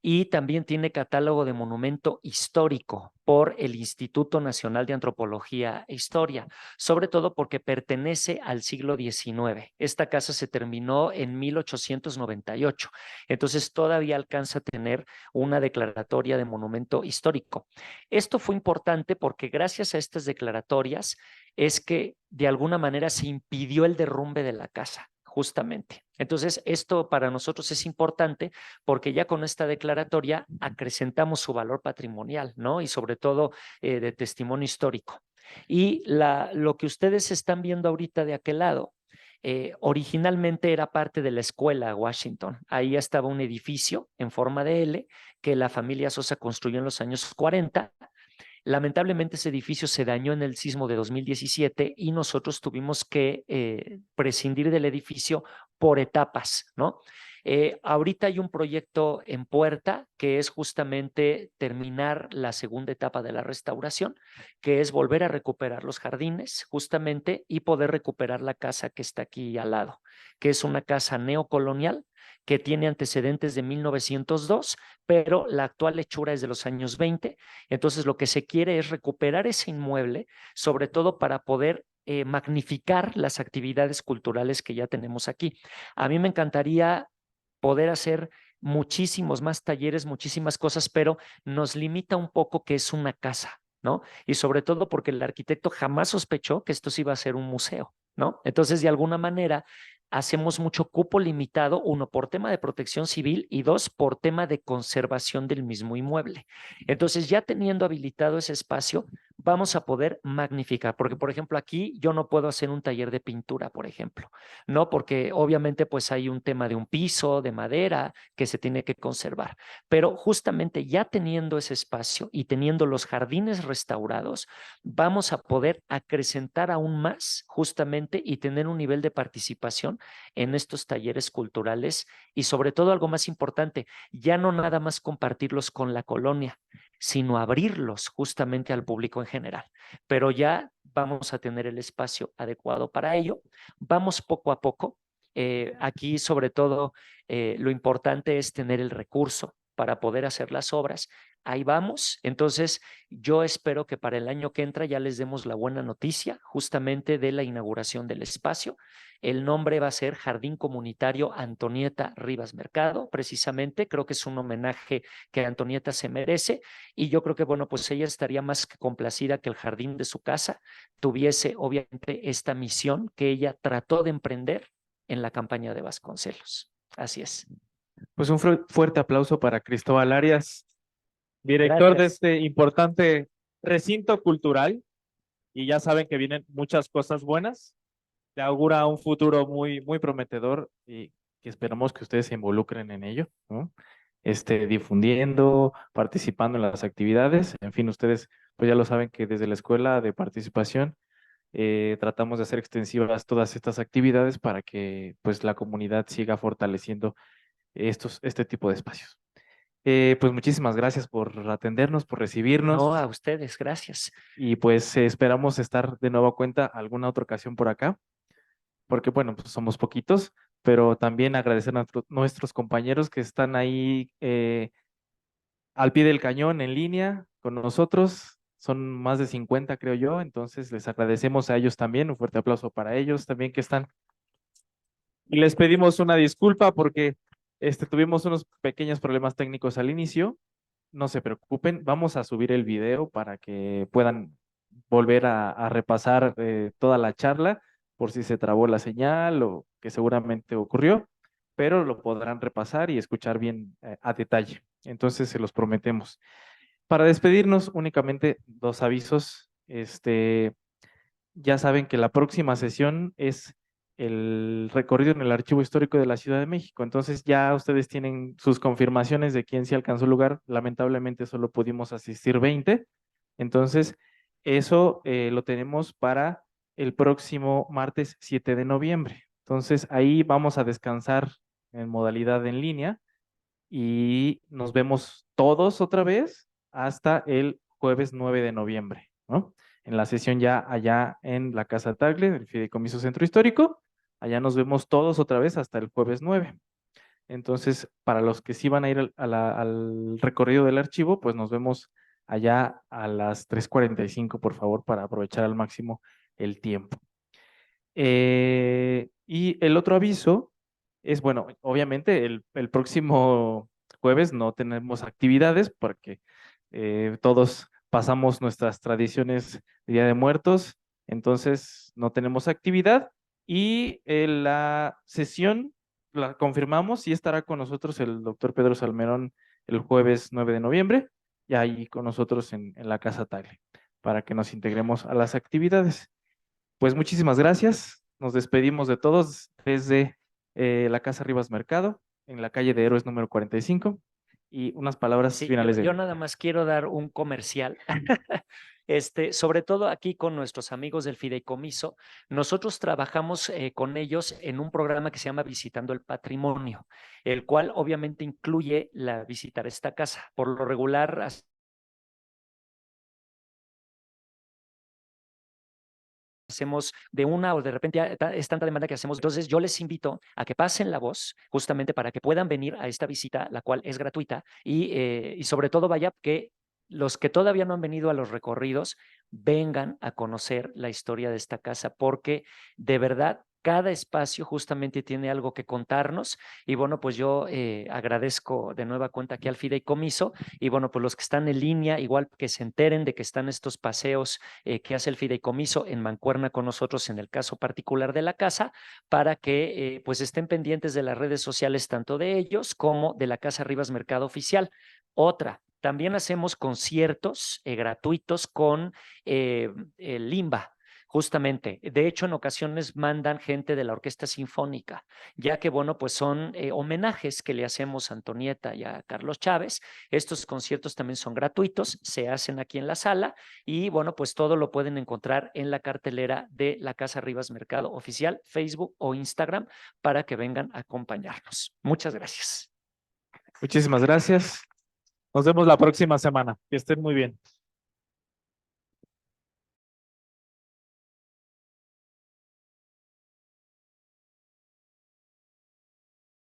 y también tiene catálogo de monumento histórico por el Instituto Nacional de Antropología e Historia, sobre todo porque pertenece al siglo XIX. Esta casa se terminó en 1898, entonces todavía alcanza a tener una declaratoria de monumento histórico. Esto fue importante porque gracias a estas declaratorias es que de alguna manera se impidió el derrumbe de la casa, justamente. Entonces, esto para nosotros es importante porque ya con esta declaratoria acrecentamos su valor patrimonial, ¿no? Y sobre todo de testimonio histórico. Y lo que ustedes están viendo ahorita de aquel lado, originalmente era parte de la escuela Washington. Ahí estaba un edificio en forma de L que la familia Sosa construyó en los años 40. Lamentablemente ese edificio se dañó en el sismo de 2017 y nosotros tuvimos que prescindir del edificio por etapas, ¿no? Ahorita hay un proyecto en puerta que es justamente terminar la segunda etapa de la restauración, que es volver a recuperar los jardines justamente y poder recuperar la casa que está aquí al lado, que es una casa neocolonial que tiene antecedentes de 1902, pero la actual hechura es de los años 20. Entonces, lo que se quiere es recuperar ese inmueble, sobre todo para poder magnificar las actividades culturales que ya tenemos aquí. A mí me encantaría poder hacer muchísimos más talleres, muchísimas cosas, pero nos limita un poco que es una casa, ¿no? Y sobre todo porque el arquitecto jamás sospechó que esto sí iba a ser un museo, ¿no? Entonces, de alguna manera, hacemos mucho cupo limitado, uno, por tema de protección civil y dos, por tema de conservación del mismo inmueble. Entonces, ya teniendo habilitado ese espacio, vamos a poder magnificar, porque, por ejemplo, aquí yo no puedo hacer un taller de pintura, por ejemplo, ¿no? Porque obviamente pues hay un tema de un piso, de madera, que se tiene que conservar. Pero justamente ya teniendo ese espacio y teniendo los jardines restaurados, vamos a poder acrecentar aún más justamente y tener un nivel de participación en estos talleres culturales y sobre todo algo más importante, ya no nada más compartirlos con la colonia, sino abrirlos justamente al público en general. Pero ya vamos a tener el espacio adecuado para ello. Vamos poco a poco. Aquí sobre todo lo importante es tener el recurso para poder hacer las obras. Ahí vamos. Entonces, yo espero que para el año que entra ya les demos la buena noticia justamente de la inauguración del espacio. El nombre va a ser Jardín Comunitario Antonieta Rivas Mercado, precisamente. Creo que es un homenaje que Antonieta se merece y yo creo que, bueno, pues ella estaría más que complacida que el jardín de su casa tuviese, obviamente, esta misión que ella trató de emprender en la campaña de Vasconcelos. Así es. Pues un fuerte aplauso para Cristóbal Arias, director de Gracias. este importante recinto cultural. Y ya saben que vienen muchas cosas buenas. Te augura un futuro muy, muy prometedor y que esperamos que ustedes se involucren en ello, ¿no? Difundiendo, participando en las actividades. En fin, ustedes pues ya lo saben que desde la escuela de participación tratamos de hacer extensivas todas estas actividades para que pues la comunidad siga fortaleciendo este tipo de espacios. Pues muchísimas gracias por atendernos, por recibirnos. No, a ustedes, gracias. Y pues esperamos estar de nuevo a cuenta alguna otra ocasión por acá, porque bueno, pues somos poquitos, pero también agradecer a nuestros compañeros que están ahí al pie del cañón en línea con nosotros. Son más de 50, creo yo, entonces les agradecemos a ellos también, un fuerte aplauso para ellos también que están. Y les pedimos una disculpa porque tuvimos unos pequeños problemas técnicos al inicio. No se preocupen, vamos a subir el video para que puedan volver a repasar toda la charla por si se trabó la señal o que seguramente ocurrió, pero lo podrán repasar y escuchar bien a detalle. Entonces se los prometemos. Para despedirnos, únicamente dos avisos. Ya saben que la próxima sesión es el recorrido en el Archivo Histórico de la Ciudad de México. Entonces ya ustedes tienen sus confirmaciones de quién sí alcanzó lugar. Lamentablemente solo pudimos asistir 20. Entonces eso lo tenemos para el próximo martes 7 de noviembre. Entonces ahí vamos a descansar en modalidad en línea y nos vemos todos otra vez hasta el jueves 9 de noviembre, ¿no? En la sesión ya allá en la Casa Tagle, del Fideicomiso Centro Histórico. Allá nos vemos todos otra vez hasta el jueves 9. Entonces, para los que sí van a ir al recorrido del archivo, pues nos vemos allá a las 3:45, por favor, para aprovechar al máximo el tiempo. Y el otro aviso es, bueno, obviamente el próximo jueves no tenemos actividades porque todos pasamos nuestras tradiciones de Día de Muertos, entonces no tenemos actividad y la sesión la confirmamos y estará con nosotros el doctor Pedro Salmerón el jueves 9 de noviembre, y ahí con nosotros en la Casa Tagle, para que nos integremos a las actividades. Pues muchísimas gracias. Nos despedimos de todos desde la Casa Rivas Mercado, en la calle de Héroes número 45. Y unas palabras Sí, finales yo nada más quiero dar un comercial. Sobre todo aquí con nuestros amigos del Fideicomiso, nosotros trabajamos con ellos en un programa que se llama Visitando el Patrimonio, el cual obviamente incluye visitar esta casa. Por lo regular, hacemos de una o de repente es tanta demanda que hacemos. Entonces yo les invito a que pasen la voz justamente para que puedan venir a esta visita, la cual es gratuita y sobre todo vaya que los que todavía no han venido a los recorridos vengan a conocer la historia de esta casa, porque de verdad cada espacio justamente tiene algo que contarnos. Y bueno, pues yo agradezco de nueva cuenta aquí al Fideicomiso, y bueno, pues los que están en línea, igual que se enteren de que están estos paseos que hace el Fideicomiso en mancuerna con nosotros en el caso particular de la casa, para que pues estén pendientes de las redes sociales, tanto de ellos como de la Casa Rivas Mercado Oficial. Otra, también hacemos conciertos gratuitos con el Limba. Justamente, de hecho, en ocasiones mandan gente de la Orquesta Sinfónica, ya que, bueno, pues son homenajes que le hacemos a Antonieta y a Carlos Chávez. Estos conciertos también son gratuitos, se hacen aquí en la sala y, bueno, pues todo lo pueden encontrar en la cartelera de la Casa Rivas Mercado Oficial, Facebook o Instagram, para que vengan a acompañarnos. Muchas gracias. Muchísimas gracias. Nos vemos la próxima semana. Que estén muy bien.